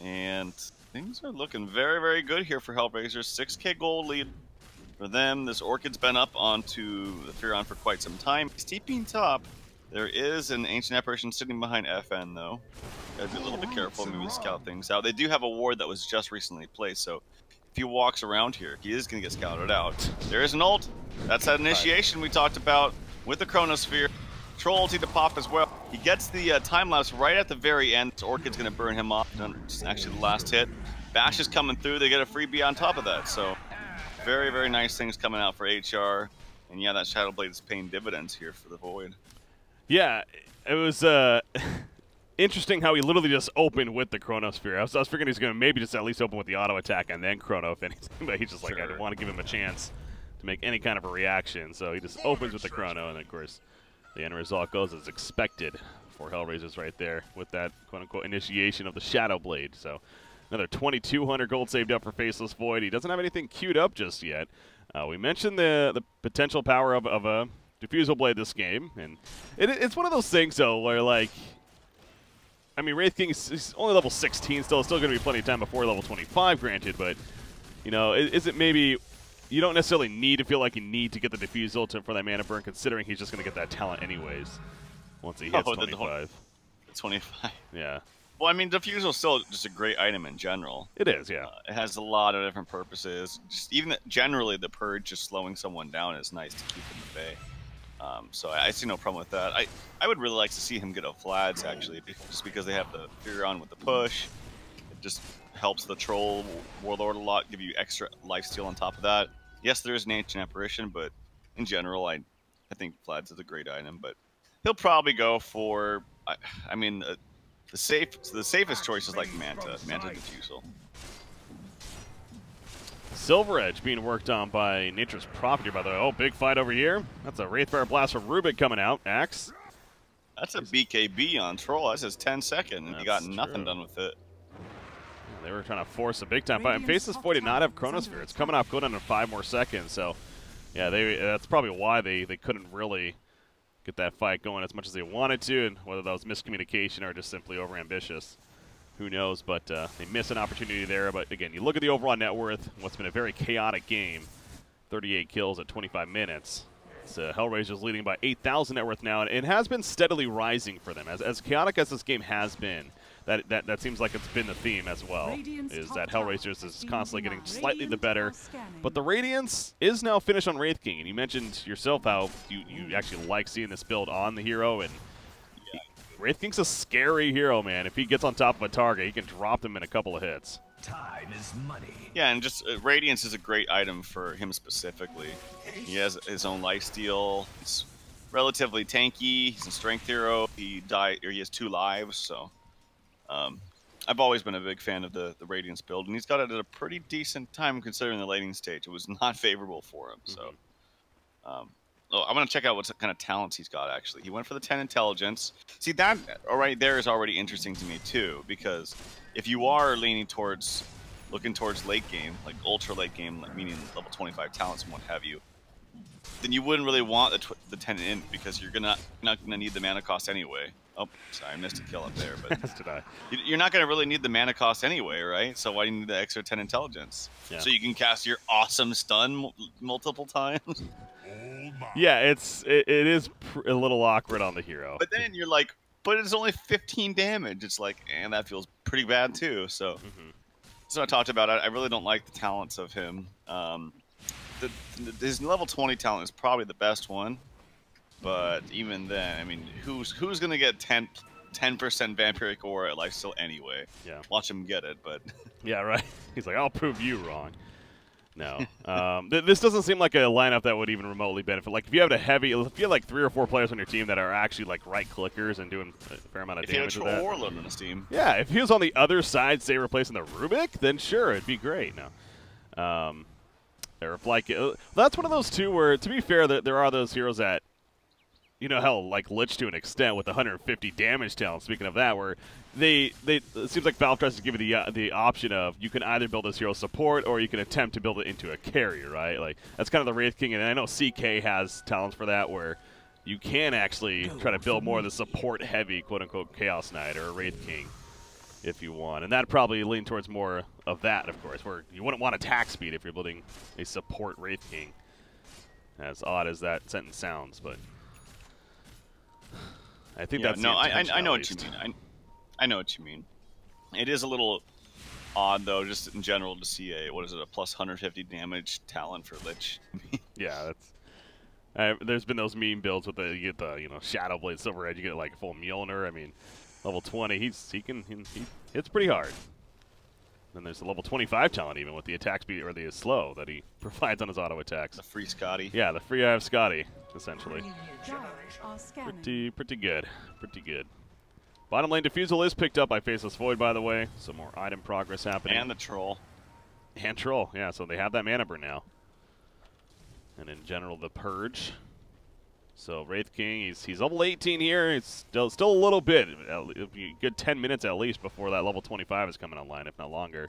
And things are looking very, very good here for HellRaisers. 6k gold lead for them. This Orchid's been up onto the Furon for quite some time. He's TPing top. There is an Ancient Apparition sitting behind FN, though. Gotta be a little bit careful, maybe scout things out. They do have a ward that was just recently placed, so if he walks around here, he is going to get scouted out. There is an ult. That's that initiation we talked about with the Chronosphere. Troll ulti to pop as well. He gets the time lapse right at the very end. So Orchid's going to burn him off. It's actually the last hit. Bash is coming through. They get a freebie on top of that. So very, very nice things coming out for HR. And yeah, that Shadow Blade is paying dividends here for the Void. Yeah, it was interesting how he literally just opened with the Chronosphere. I was figuring he's going to maybe just at least open with the auto attack and then Chrono if anything. But he's just like, I didn't want to give him a chance to make any kind of a reaction. So he just opens with the Chrono, and of course, the end result goes as expected for HellRaisers right there with that quote-unquote initiation of the Shadow Blade. So another 2,200 gold saved up for Faceless Void. He doesn't have anything queued up just yet. We mentioned the potential power of a Diffusal Blade this game, and it's one of those things, though, where, like, I mean, Wraith King is only level 16 still. It's still going to be plenty of time before level 25, granted, but, you know, is it maybe... You don't necessarily need to feel like you need to get the Diffusal for that mana burn, considering he's just going to get that talent anyways once he hits 25. 25. Yeah. Well, I mean, Diffusal is still just a great item in general. It is, yeah. It has a lot of different purposes. Just even generally, the Purge just slowing someone down is nice to keep in the bay. So I see no problem with that. I would really like to see him get a Vlads, actually, just because they have the Furon with the push. It just helps the Troll Warlord a lot, give you extra lifesteal on top of that. Yes, there is an Ancient Apparition, but in general, I think Vlads is a great item. But he'll probably go for, I mean, the safest choice is like Manta Diffusal. Silver Edge being worked on by Nature's Prophet here, by the way. Oh, big fight over here. That's a Wraithfire Blast from Rubik coming out. Axe. That's a BKB on Troll. That's his 10-second, and he got nothing done with it. They were trying to force a big-time fight. And Faceless Void did not have Chronosphere. It's coming off cooldown in 5 more seconds. So, yeah, that's probably why they couldn't really get that fight going as much as they wanted to, and whether that was miscommunication or just simply overambitious. Who knows, but they miss an opportunity there. But, again, you look at the overall net worth, what's been a very chaotic game, 38 kills at 25 minutes. So HellRaisers leading by 8,000 net worth now, and it has been steadily rising for them. As chaotic as this game has been, that seems like it's been the theme as well, is that HellRaisers is constantly getting slightly the better. But the Radiance is now finished on Wraith King, and you mentioned yourself how you actually like seeing this build on the hero, and Wraith King's a scary hero, man. If he gets on top of a target, he can drop them in a couple of hits. Time is money. Yeah, and just Radiance is a great item for him specifically. He has his own lifesteal. He's relatively tanky. He's a strength hero. He has 2 lives, so I've always been a big fan of the Radiance build, and he's got it at a pretty decent time considering the laning stage. It was not favorable for him, so. I'm going to check out what kind of talents he's got, actually. He went for the 10 intelligence. See, that right there is already interesting to me, too, because if you are looking towards late game, like ultra late game, meaning level 25 talents and what have you, then you wouldn't really want the 10 in, because you're not going to need the mana cost anyway. Oh, sorry, I missed a kill up there. But As did I. You're not going to really need the mana cost anyway, right? So why do you need the extra 10 intelligence? Yeah. So you can cast your awesome stun multiple times? Yeah, it is a little awkward on the hero. But then you're like, but it's only 15 damage. It's like, and that feels pretty bad too. So, so I talked about it. I really don't like the talents of him. His level 20 talent is probably the best one. But even then, I mean, who's gonna get 10% vampiric aura at lifesteal anyway? Yeah. Watch him get it, but yeah, right. He's like, I'll prove you wrong. No. This doesn't seem like a lineup that would even remotely benefit. Like, if you have if you have like 3 or 4 players on your team that are actually like right clickers and doing a fair amount of damage with that. If you have a Warlord on this team. Yeah, if he was on the other side, say replacing the Rubik, then sure, it'd be great. No. Or if like that's one of those two where, to be fair, there are those heroes that, you know, hell, like Lich to an extent with 150 damage talent. Speaking of that, where it seems like Valve tries to give you the option of you can either build this hero support or you can attempt to build it into a carrier, right? Like that's kind of the Wraith King, and I know CK has talents for that where you can actually try to build more of the support heavy quote unquote Chaos Knight or a Wraith King if you want, and that'd probably lean towards more of that, of course, where you wouldn't want attack speed if you're building a support Wraith King. As odd as that sentence sounds, but I think that's no. I know what you mean. I know what you mean. It is a little odd though, just in general, to see a a plus 150 damage talent for Lich. Yeah, that's. There's been those meme builds with you get the Shadow Blade Silver Edge, you get like a full Mjolnir. I mean, level 20, he hits pretty hard. Then there's the level 25 talent even with the attack speed or the slow that he provides on his auto attacks. The free Scotty. Yeah, the free I have Scotty essentially. Pretty Pretty good. Bottom lane Diffusal is picked up by Faceless Void, by the way. Some more item progress happening. And the Troll. And Troll, yeah, so they have that mana burn now. And in general, the Purge. So Wraith King, he's level 18 here. It's still a little bit. It'll be a good 10 minutes at least before that level 25 is coming online, if not longer.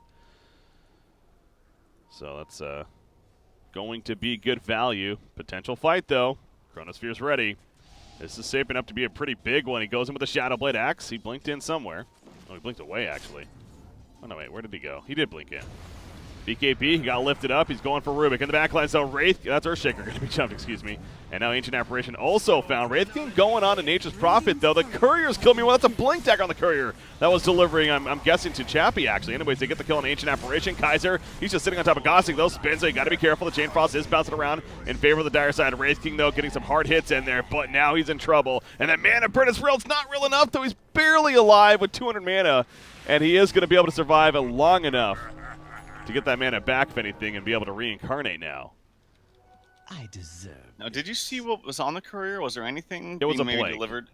So that's going to be good value. Potential fight, though. Chronosphere's ready. This is shaping up to be a pretty big one. He goes in with a Shadow Blade Axe. He blinked in somewhere. Oh, he blinked away, actually. Oh, no, wait. Where did he go? He did blink in. BKB, he got lifted up. He's going for Rubik in the backline. So Wraith, that's Earthshaker going to be jumped, excuse me. And now Ancient Apparition also found. Wraith King going on to Nature's Prophet, though. The Courier's killed me. Well, that's a blink tag on the Courier. That was delivering, I'm guessing, to Chappie, actually. Anyways, they get the kill on Ancient Apparition. Kaiser, he's just sitting on top of Gossing. Those spins, so you got to be careful. The Chain Frost is bouncing around in favor of the dire side. Wraith King, though, getting some hard hits in there, but now he's in trouble. And that Mana Burn is real. It's not real enough, though. He's barely alive with 200 mana, and he is going to be able to survive long enough to get that mana back, if anything, and be able to reincarnate now. I deserve. Now, did you see what was on the Courier? Was there anything It was a being maybe blink. delivered?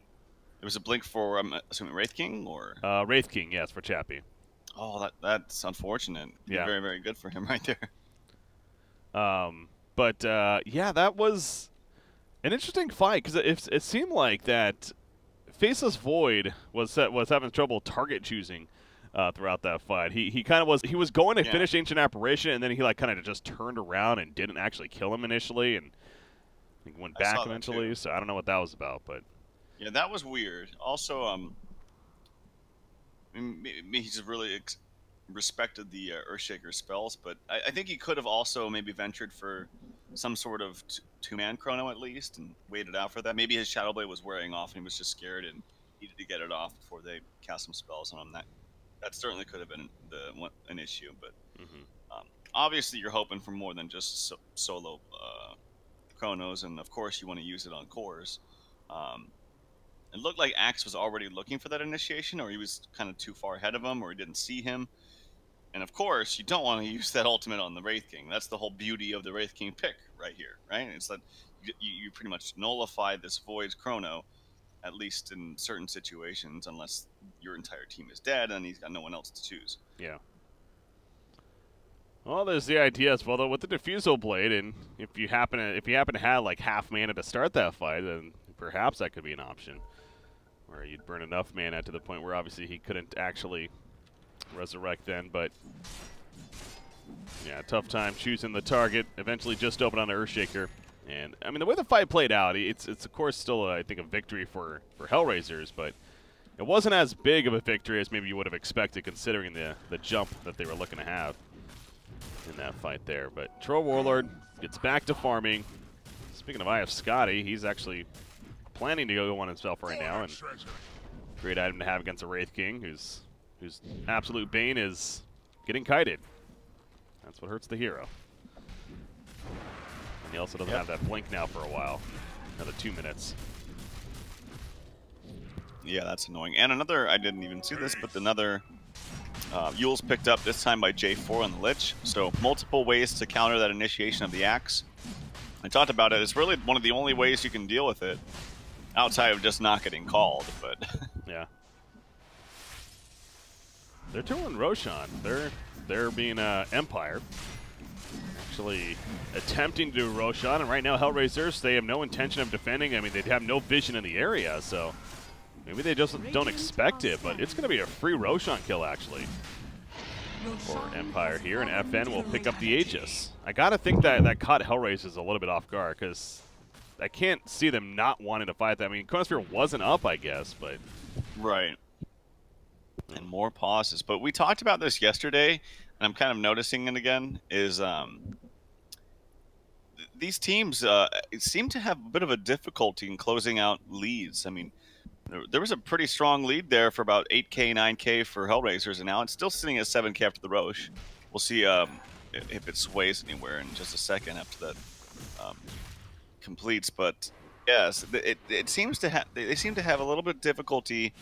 It was a blink for, I'm assuming, Wraith King, or? Wraith King, yes, for Chappie. Oh, that's unfortunate. Yeah. Very, very good for him right there. Yeah, that was an interesting fight, because it seemed like that Faceless Void was having trouble target choosing throughout that fight. He was going to finish Ancient Apparition, and then he like kind of just turned around and didn't actually kill him initially, and he went back eventually. So I don't know what that was about, but yeah, that was weird. Also, I mean, he's really respected the Earthshaker spells, but I think he could have also maybe ventured for some sort of two-man chrono at least and waited out for that. Maybe his Shadow Blade was wearing off and he was just scared and needed to get it off before they cast some spells on him. That certainly could have been an issue, but obviously you're hoping for more than just solo chronos, and of course you want to use it on cores. It looked like Axe was already looking for that initiation, or he was kind of too far ahead of him, or he didn't see him. And of course, you don't want to use that ultimate on the Wraith King. That's the whole beauty of the Wraith King pick right here, right? It's that you pretty much nullify this Void's chrono, at least in certain situations, unless your entire team is dead and he's got no one else to choose. yeah. Well, there's the idea as well, though, with the Diffusal Blade, and if you happen to have like half mana to start that fight, then perhaps that could be an option, where you'd burn enough mana to the point where obviously he couldn't actually resurrect then. But yeah, tough time choosing the target. Eventually, just open on the Earthshaker, and I mean the way the fight played out, it's of course still I think a victory for HellRaisers, but it wasn't as big of a victory as maybe you would have expected, considering the jump that they were looking to have in that fight there. But Troll Warlord gets back to farming. Speaking of IF Scotty, he's actually planning to go on himself right now, and great item to have against a Wraith King whose absolute bane is getting kited. That's what hurts the hero. And he also doesn't have that blink now for a while. Another 2 minutes. Yeah, that's annoying. And another, I didn't even see this, but another Yule's picked up this time by J4 on the Lich, so multiple ways to counter that initiation of the Axe. I talked about it. It's really one of the only ways you can deal with it, outside of just not getting called. But yeah, they're doing Roshan. They're being Empire, actually attempting to do Roshan, and right now HellRaisers, they have no intention of defending. I mean, they have no vision in the area, so maybe they just don't expect it. But it's going to be a free Roshan kill actually for Empire here, and FN will pick up the Aegis. I gotta think that caught HellRaisers a little bit off guard, because I can't see them not wanting to fight that. I mean, Chronosphere wasn't up, I guess, but right. And more pauses. But we talked about this yesterday, and I'm kind of noticing it again, is these teams seem to have a bit of a difficulty in closing out leads. I mean, there was a pretty strong lead there for about 8K, 9K for HellRaisers, and now it's still sitting at 7K after the Roche. We'll see if it sways anywhere in just a second after that completes. But yes, it seems to they seem to have a little bit of difficulty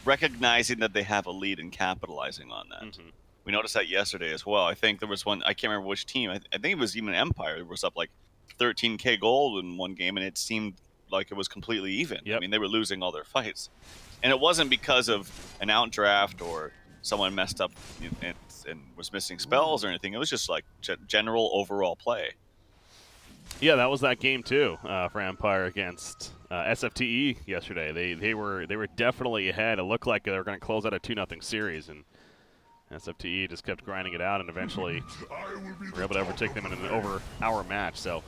recognizing that they have a lead and capitalizing on that. Mm-hmm. We noticed that yesterday as well. I think there was one, I can't remember which team, I think it was even Empire, that was up like 13K gold in one game, and it seemed like it was completely even. Yep. I mean, they were losing all their fights. And it wasn't because of an outdraft or someone messed up and was missing spells or anything. It was just like general overall play. Yeah, that was that game too for Empire against SFTE yesterday. They were definitely ahead. It looked like they were going to close out a 2-0 series, and SFTE just kept grinding it out, and eventually were able to overtake them in an over-hour match. So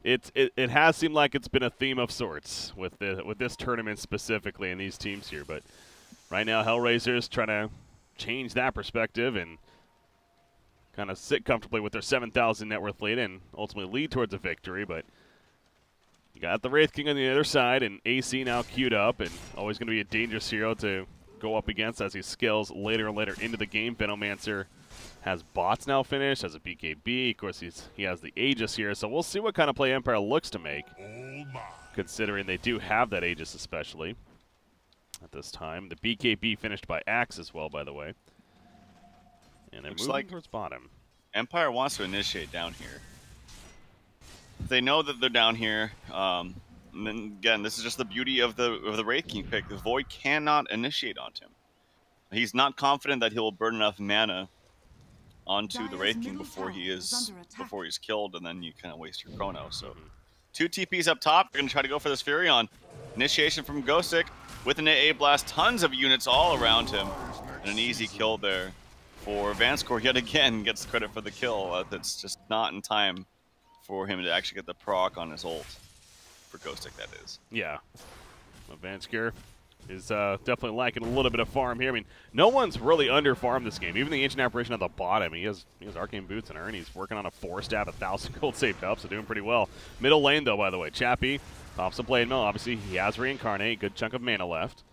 it has seemed like it's been a theme of sorts with this tournament specifically and these teams here. But right now, HellRaisers trying to change that perspective and kind of sit comfortably with their 7,000 net worth lead and ultimately lead towards a victory. But you got the Wraith King on the other side, and AC now queued up, and always going to be a dangerous hero to go up against as he scales later and later into the game. Venomancer has bots now finished, has a BKB. Of course, he has the Aegis here, so we'll see what kind of play Empire looks to make, considering they do have that Aegis especially at this time. The BKB finished by Axe as well, by the way. And it looks like towards bottom. Empire wants to initiate down here. They know that they're down here. And then again, this is just the beauty of the Wraith King pick. The Void cannot initiate onto him. He's not confident that he'll burn enough mana onto the Wraith King before he's killed, and then you kind of waste your chrono. So 2 TPs up top. They're gonna try to go for this Furion. Initiation from Ghostic with an AA blast. Tons of units all around him, and an easy kill there for Vanscore. Yet again gets credit for the kill. That's just not in time for him to actually get the proc on his ult. For Ghostic, that is. Yeah. Well, Vanscore is definitely liking a little bit of farm here. I mean, no one's really under-farmed this game. Even the Ancient Apparition at the bottom, he has Arcane Boots and Earn. He's working on a 4-stab, 1,000 gold saved up, so doing pretty well. Middle lane, though, by the way. Chappie pops a Blade Mill. Obviously, he has Reincarnate. Good chunk of mana left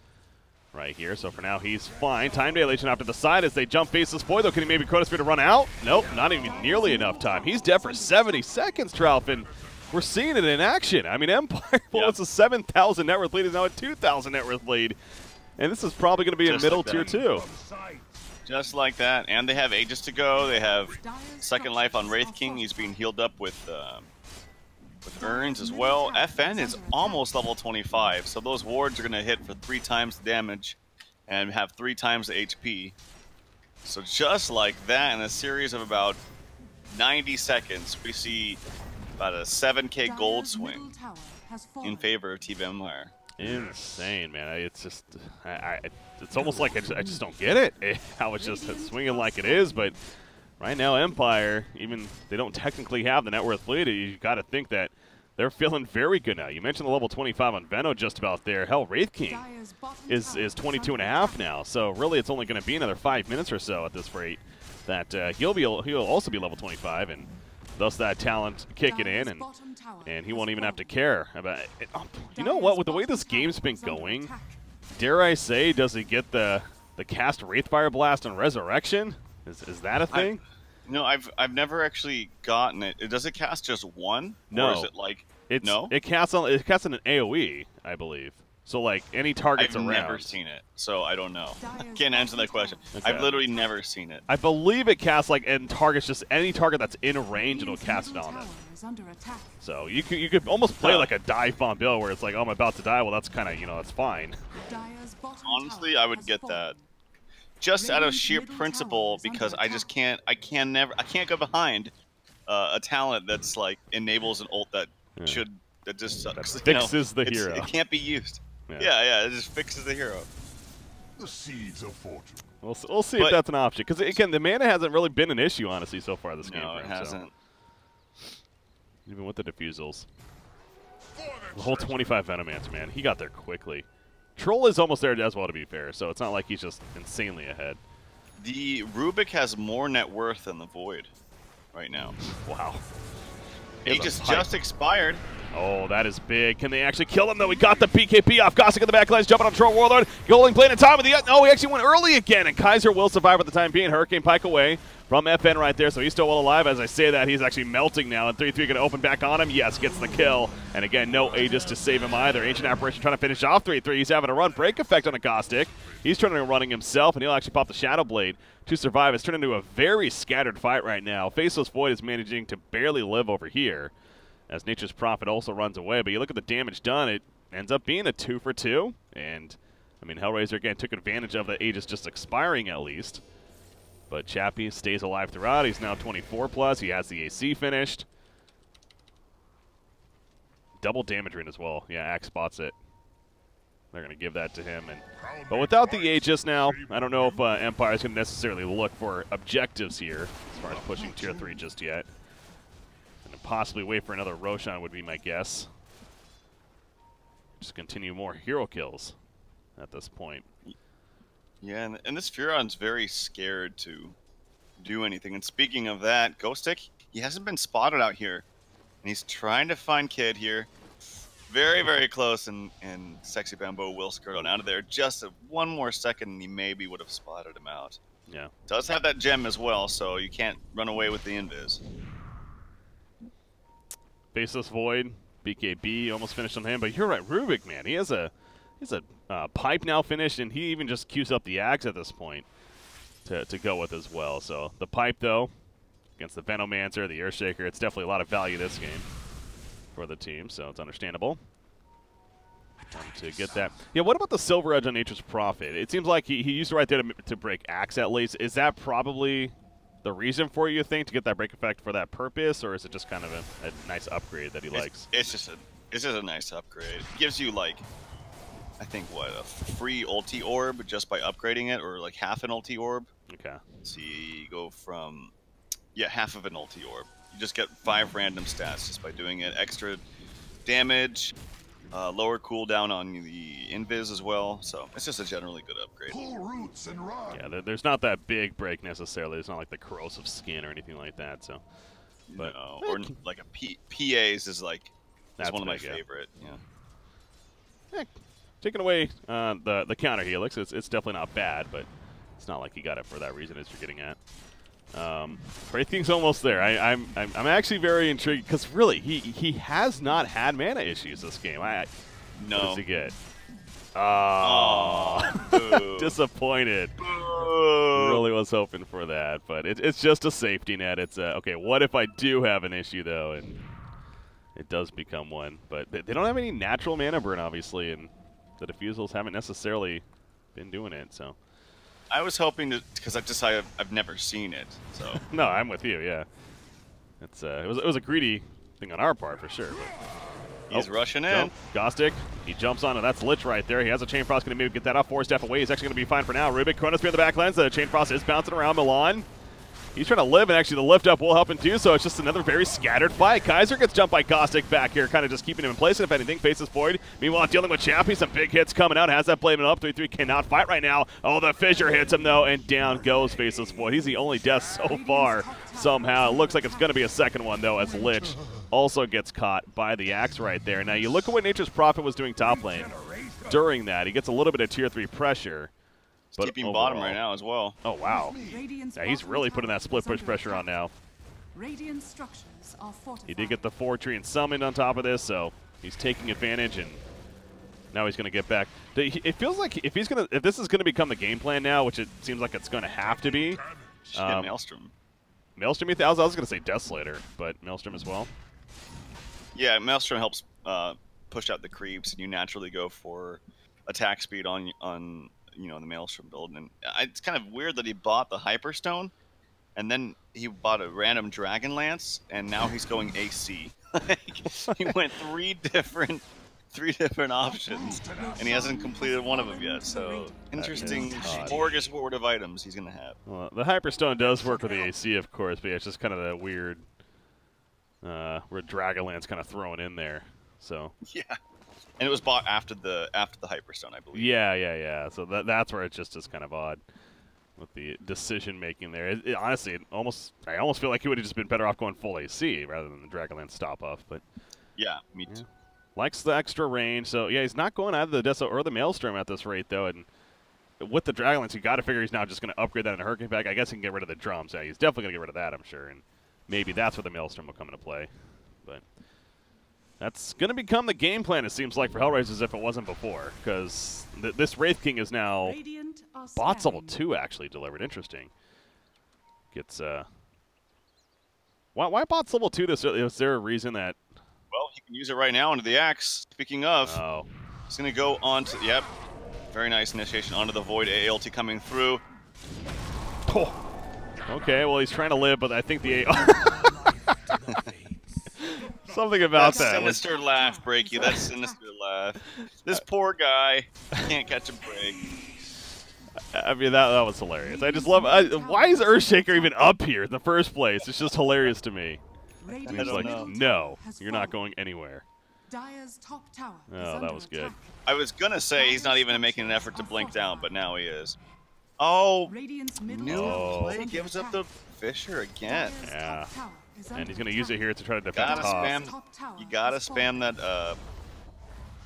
right here. So for now, he's fine. Time dilation off to the side as they jump faceless boy, though. Can he maybe Chronosphere to run out? Nope, not even nearly enough time. He's dead for 70 seconds, Tralfin. We're seeing it in action. I mean, Empire, well, it's a 7,000 net worth lead, is now a 2,000 net worth lead. And this is probably going to be a middle tier 2. Just like that. And they have Aegis to go. They have Second Life on Wraith King. He's being healed up with Urns as well. FN is almost level 25, so those wards are going to hit for 3 times the damage and have 3 times the HP. So just like that, in a series of about 90 seconds, we see about a 7K gold swing in favor of Team Empire. Insane, man. It's just, it's almost like I just don't get it, how it's just swinging like it is. But right now, Empire, even they don't technically have the net worth lead, you got to think that they're feeling very good now. You mentioned the level 25 on Veno just about there. Hell, Wraith King is 22.5 now. So really, it's only going to be another 5 minutes or so at this rate that he'll also be level 25, and thus that talent kicking in, and he won't even have to care about it. You know what? With the way this game's been going, dare I say, does he get the cast Wraithfire Blast on Resurrection? Is that a thing? No, I've never actually gotten it. Does it cast just one? No. Or is it like it casts an AoE, I believe. So, like, any targets I've around. never seen it, so I don't know. I can't answer that question. Okay. I've literally never seen it. I believe it casts, like, and targets just any target that's in range, it'll cast it on it. So you could almost play like a dive bomb bill where it's like, oh, I'm about to die. Well, that's kind of, you know, that's fine. Honestly, I would get that. Just out of sheer principle, because I can't go behind a talent that's like enables an ult that that just sucks. That fixes the hero. It can't be used. Yeah, it just fixes the hero. The seeds of fortune. We'll see if that's an option. Because, again, the mana hasn't really been an issue, honestly, so far this game. No, it hasn't. So. Even with the defusals. The whole 25 Venomancer, man, he got there quickly. Troll is almost there as well, to be fair, so it's not like he's just insanely ahead. The Rubik has more net worth than the Void right now. Wow. He just expired. Oh, that is big. Can they actually kill him, though? We got the PKP off. Gossick in the backlines, jumping on Troll Warlord. Golding playing in time with the... Oh, he actually went early again, and Kaiser will survive at the time being. Hurricane Pike away from FN right there, so he's still well alive. As I say that, he's actually melting now, and 3-3 going to open back on him. Yes, gets the kill. And again, no Aegis to save him either. Ancient Apparition trying to finish off 3-3. He's having a run break effect on the Gossick. He's turning and running himself, and he'll actually pop the Shadow Blade to survive. It's turned into a very scattered fight right now. Faceless Void is managing to barely live over here, as Nature's Prophet also runs away. But you look at the damage done, it ends up being a 2 for 2. And, I mean, HellRaiser, again, took advantage of the Aegis just expiring at least. But Chappie stays alive throughout. He's now 24+. He has the AC finished. Double damage ring as well. Yeah, Axe spots it. They're going to give that to him. But without the Aegis now, I don't know if Empire is going to necessarily look for objectives here as far as pushing Tier 3 just yet. Possibly wait for another Roshan would be my guess. Just continue more hero kills at this point. Yeah, and this Furon's very scared to do anything. And speaking of that, Ghostic, he hasn't been spotted out here. And he's trying to find Kid here. Very, very close, and Sexy Bamboo will skirt on out of there. Just one more second, and he maybe would have spotted him out. Yeah. Does have that gem as well, so you can't run away with the invis. Faceless Void, BKB almost finished on him, but you're right, Rubik, man, he has a pipe now finished, and he even just queues up the axe at this point to go with as well. So the pipe, though, against the Venomancer, the Earthshaker, it's definitely a lot of value this game for the team, so it's understandable. To get that. Yeah, what about the Silver Edge on Nature's Prophet? It seems like he used it right there to break axe at least. Is that probably the reason for you think to get that break effect for that purpose, or is it just kind of a nice upgrade that he likes? It's just a nice upgrade. It gives you, like, I think what, a free ulti orb just by upgrading it, or like half an ulti orb. Okay. So you go from half of an ulti orb. You just get 5 random stats just by doing it. Extra damage, lower cooldown on the invis as well. So it's just a generally good upgrade. Pull roots and run. Yeah, there's not that big break necessarily. It's not like the corrosive skin or anything like that. So, but no, or like a PA's is like that's one of my favorite. Yeah. Taking away the counter helix, it's definitely not bad, but it's not like you got it for that reason as you're getting at. Everything's almost there. I'm actually very intrigued because really he has not had mana issues this game. No. What does he get? Oh, disappointed. Really was hoping for that, but it's just a safety net. It's okay. What if I do have an issue though, and it does become one? But they don't have any natural mana burn, obviously, and the diffusals haven't necessarily been doing it. So. I was hoping to, because I've never seen it. So no, I'm with you. Yeah, it's it was a greedy thing on our part for sure. But he's rushing in. Gostick, he jumps on, and that's Lich right there. He has a Chain Frost, going to maybe get that off 4 step away. He's actually going to be fine for now. Rubik, Chronosphere in the backlands. The Chain Frost is bouncing around Milan. He's trying to live, and actually the lift up will help him do so. It's just another very scattered fight. Kaiser gets jumped by Gostick back here, kind of just keeping him in place. And if anything, faces Void. Meanwhile, dealing with Chappie, some big hits coming out. Has that blade up. 3-3 cannot fight right now. Oh, the fissure hits him, though, and down goes Faceless Void. He's the only death so far, somehow. It looks like it's going to be a second one, though, as Lich also gets caught by the axe right there. Now, you look at what Nature's Prophet was doing top lane during that. He gets a little bit of Tier 3 pressure. But keeping overall, bottom right now as well. Oh, wow. Yeah, he's really putting that split push pressure on now. He did get the 4 tree and summon on top of this, so he's taking advantage, and Now he's going to get back. It feels like if this is going to become the game plan now, which it seems like it's going to have to be. Should get Maelstrom. Maelstrom, I was going to say Deathslayer, but Maelstrom as well. Yeah, Maelstrom helps push out the creeps, and you naturally go for attack speed on you know, the Maelstrom build. And it's kind of weird that he bought the Hyperstone, and then he bought a random Dragon Lance, and now he's going AC. He went three different options, and he hasn't completed one of them yet. So interesting smorgasbord of items he's gonna have. Well, the Hyperstone does work with the AC, of course, but yeah, it's just kind of that weird, where Dragonlance kind of thrown in there. So yeah, and it was bought after the Hyperstone, I believe. Yeah. So that's where it just is kind of odd with the decision making there. Honestly, I almost feel like he would have just been better off going full AC rather than the Dragonlance stop off. But yeah, me too. Likes the extra range, so yeah, he's not going either the Deso or the Maelstrom at this rate, though. And with the Dragonlance, you got to figure he's now just going to upgrade that in a Hurricane Pack. I guess he can get rid of the drums. Yeah, he's definitely going to get rid of that, I'm sure. And maybe that's where the Maelstrom will come into play. But that's going to become the game plan, it seems like, for HellRaisers if it wasn't before. Because this Wraith King is now bots level 2 actually delivered. Interesting. Gets, why bots level 2 this early? Is there a reason that... Well, he can use it right now into the axe. Speaking of, he's going to go on to, yep, very nice initiation onto the Void ALT coming through. Oh. Okay, well, he's trying to live, but I think the something about that. Sinister laugh, Breaky. That sinister laugh. This poor guy can't catch a break. I mean, that was hilarious. I just love why is Earthshaker even up here in the first place? It's just hilarious to me. And he's like, no, you're not going anywhere. Oh, that was good. I was going to say he's not even making an effort to blink down, but now he is. Oh, new play gives up the Fisher again. Yeah. And he's going to use it here to try to defend top. You got to spam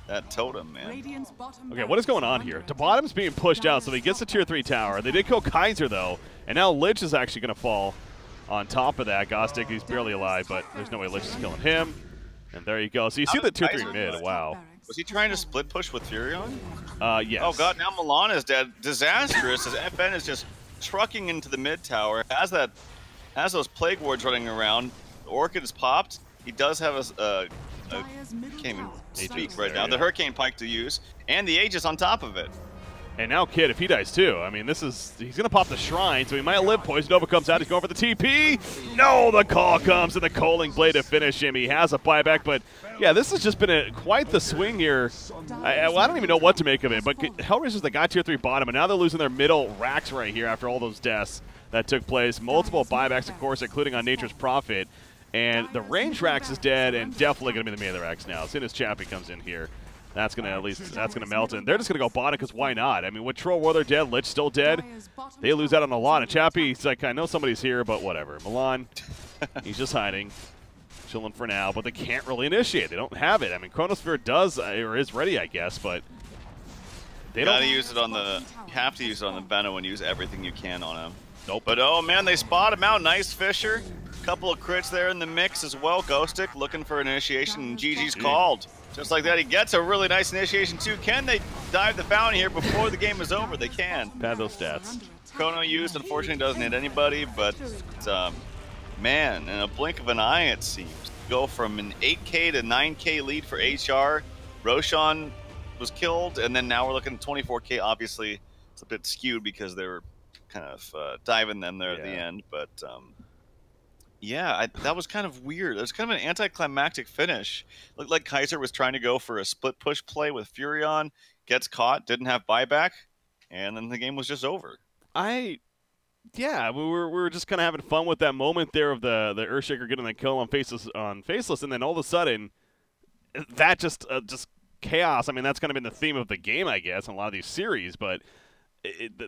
that totem, man. Okay, what is going on here? The bottom's being pushed out, so he gets the tier 3 tower. They did kill Kaiser, though, and now Lich is actually going to fall. On top of that, Gostic, he's barely alive, but there's no way Lich is killing him. And there you go. So you see the tier 3 mid. Wow. Was he trying to split push with Furion? Yes. Oh god, now Milan is dead. Disastrous as FN is just trucking into the mid tower. Has those plague wards running around. The Orchid is popped. He does have a can't even speak right now. The Hurricane Pike to use, and the Aegis on top of it. And now Kid, if he dies too, I mean, he's going to pop the Shrine, so he might live. Poison Nova comes out. He's going for the TP. No, the call comes, and the Coaling Blade to finish him. He has a buyback, but yeah, this has just been quite the swing here. I don't even know what to make of it, but HellRaisers, they got tier 3 bottom, and now they're losing their middle racks right here after all those deaths that took place. Multiple buybacks, of course, including on Nature's Prophet. And the range racks is dead, and definitely going to be the melee racks now. As soon as Chappie comes in here, that's going to melt it. They're just going to go bottom because why not? I mean, with Troll War, they're dead. Lich still dead. They lose out on a lot. And Chappie's like, I know somebody's here, but whatever. Milan, he's just hiding, chilling for now. But they can't really initiate. They don't have it. I mean, Chronosphere does, or is ready, I guess, but they don't. You have to use it on the Beno and use everything you can on him. Nope. But oh man, they spot him out. Nice Fisher. Couple of crits there in the mix as well. Ghostic looking for an initiation, and GG's called. Just like that, he gets a really nice initiation too. Can they dive the fountain here before the game is over? They can. Pad those stats. Chrono used, unfortunately, doesn't hit anybody, but man, in a blink of an eye, it seems. Go from an 8K to 9K lead for HR. Roshan was killed, and then now we're looking at 24K. Obviously, it's a bit skewed because they were kind of diving them there at the end, but yeah, that was kind of weird. It was kind of an anticlimactic finish. Looked like Kaiser was trying to go for a split push play with Furion, gets caught, didn't have buyback, and then the game was just over. Yeah, we were just kind of having fun with that moment there of the Earthshaker getting the kill on Faceless, and then all of a sudden, that just chaos. I mean, that's kind of been the theme of the game, I guess, in a lot of these series, but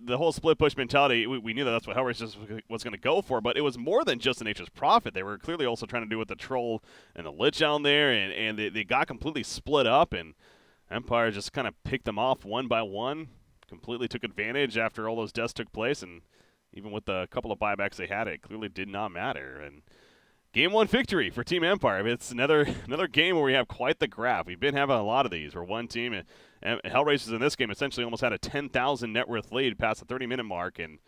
the whole split push mentality, we knew that's what HellRaisers was going to go for, but it was more than just the Nature's Prophet. They were clearly also trying to do with the Troll and the Lich down there, and they got completely split up, and Empire just kind of picked them off one by one, completely took advantage after all those deaths took place, and even with the couple of buybacks they had, it clearly did not matter. And Game 1 victory for Team Empire. It's another game where we have quite the graph. We've been having a lot of these where one team, and HellRaisers in this game essentially almost had a 10,000 net worth lead past the 30-minute mark, and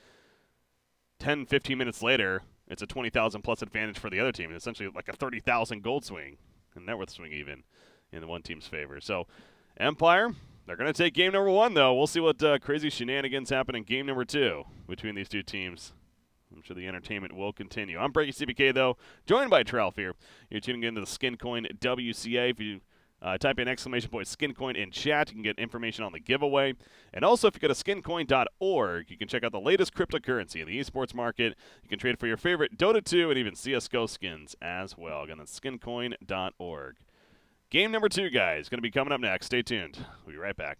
10, 15 minutes later, it's a 20,000 plus advantage for the other team. It's essentially like a 30,000 gold swing, and net worth swing even, in the one team's favor. So Empire, they're going to take game number 1, though. We'll see what crazy shenanigans happen in game number 2 between these two teams. I'm sure the entertainment will continue. I'm BreakyCPK, though, joined by TraLFDota. You're tuning into the SkinCoin WCA. If you type in !SkinCoin in chat, you can get information on the giveaway. And also, if you go to skincoin.org, you can check out the latest cryptocurrency in the esports market. You can trade for your favorite Dota 2 and even CSGO skins as well. Again, that's skincoin.org. Game number 2, guys, going to be coming up next. Stay tuned. We'll be right back.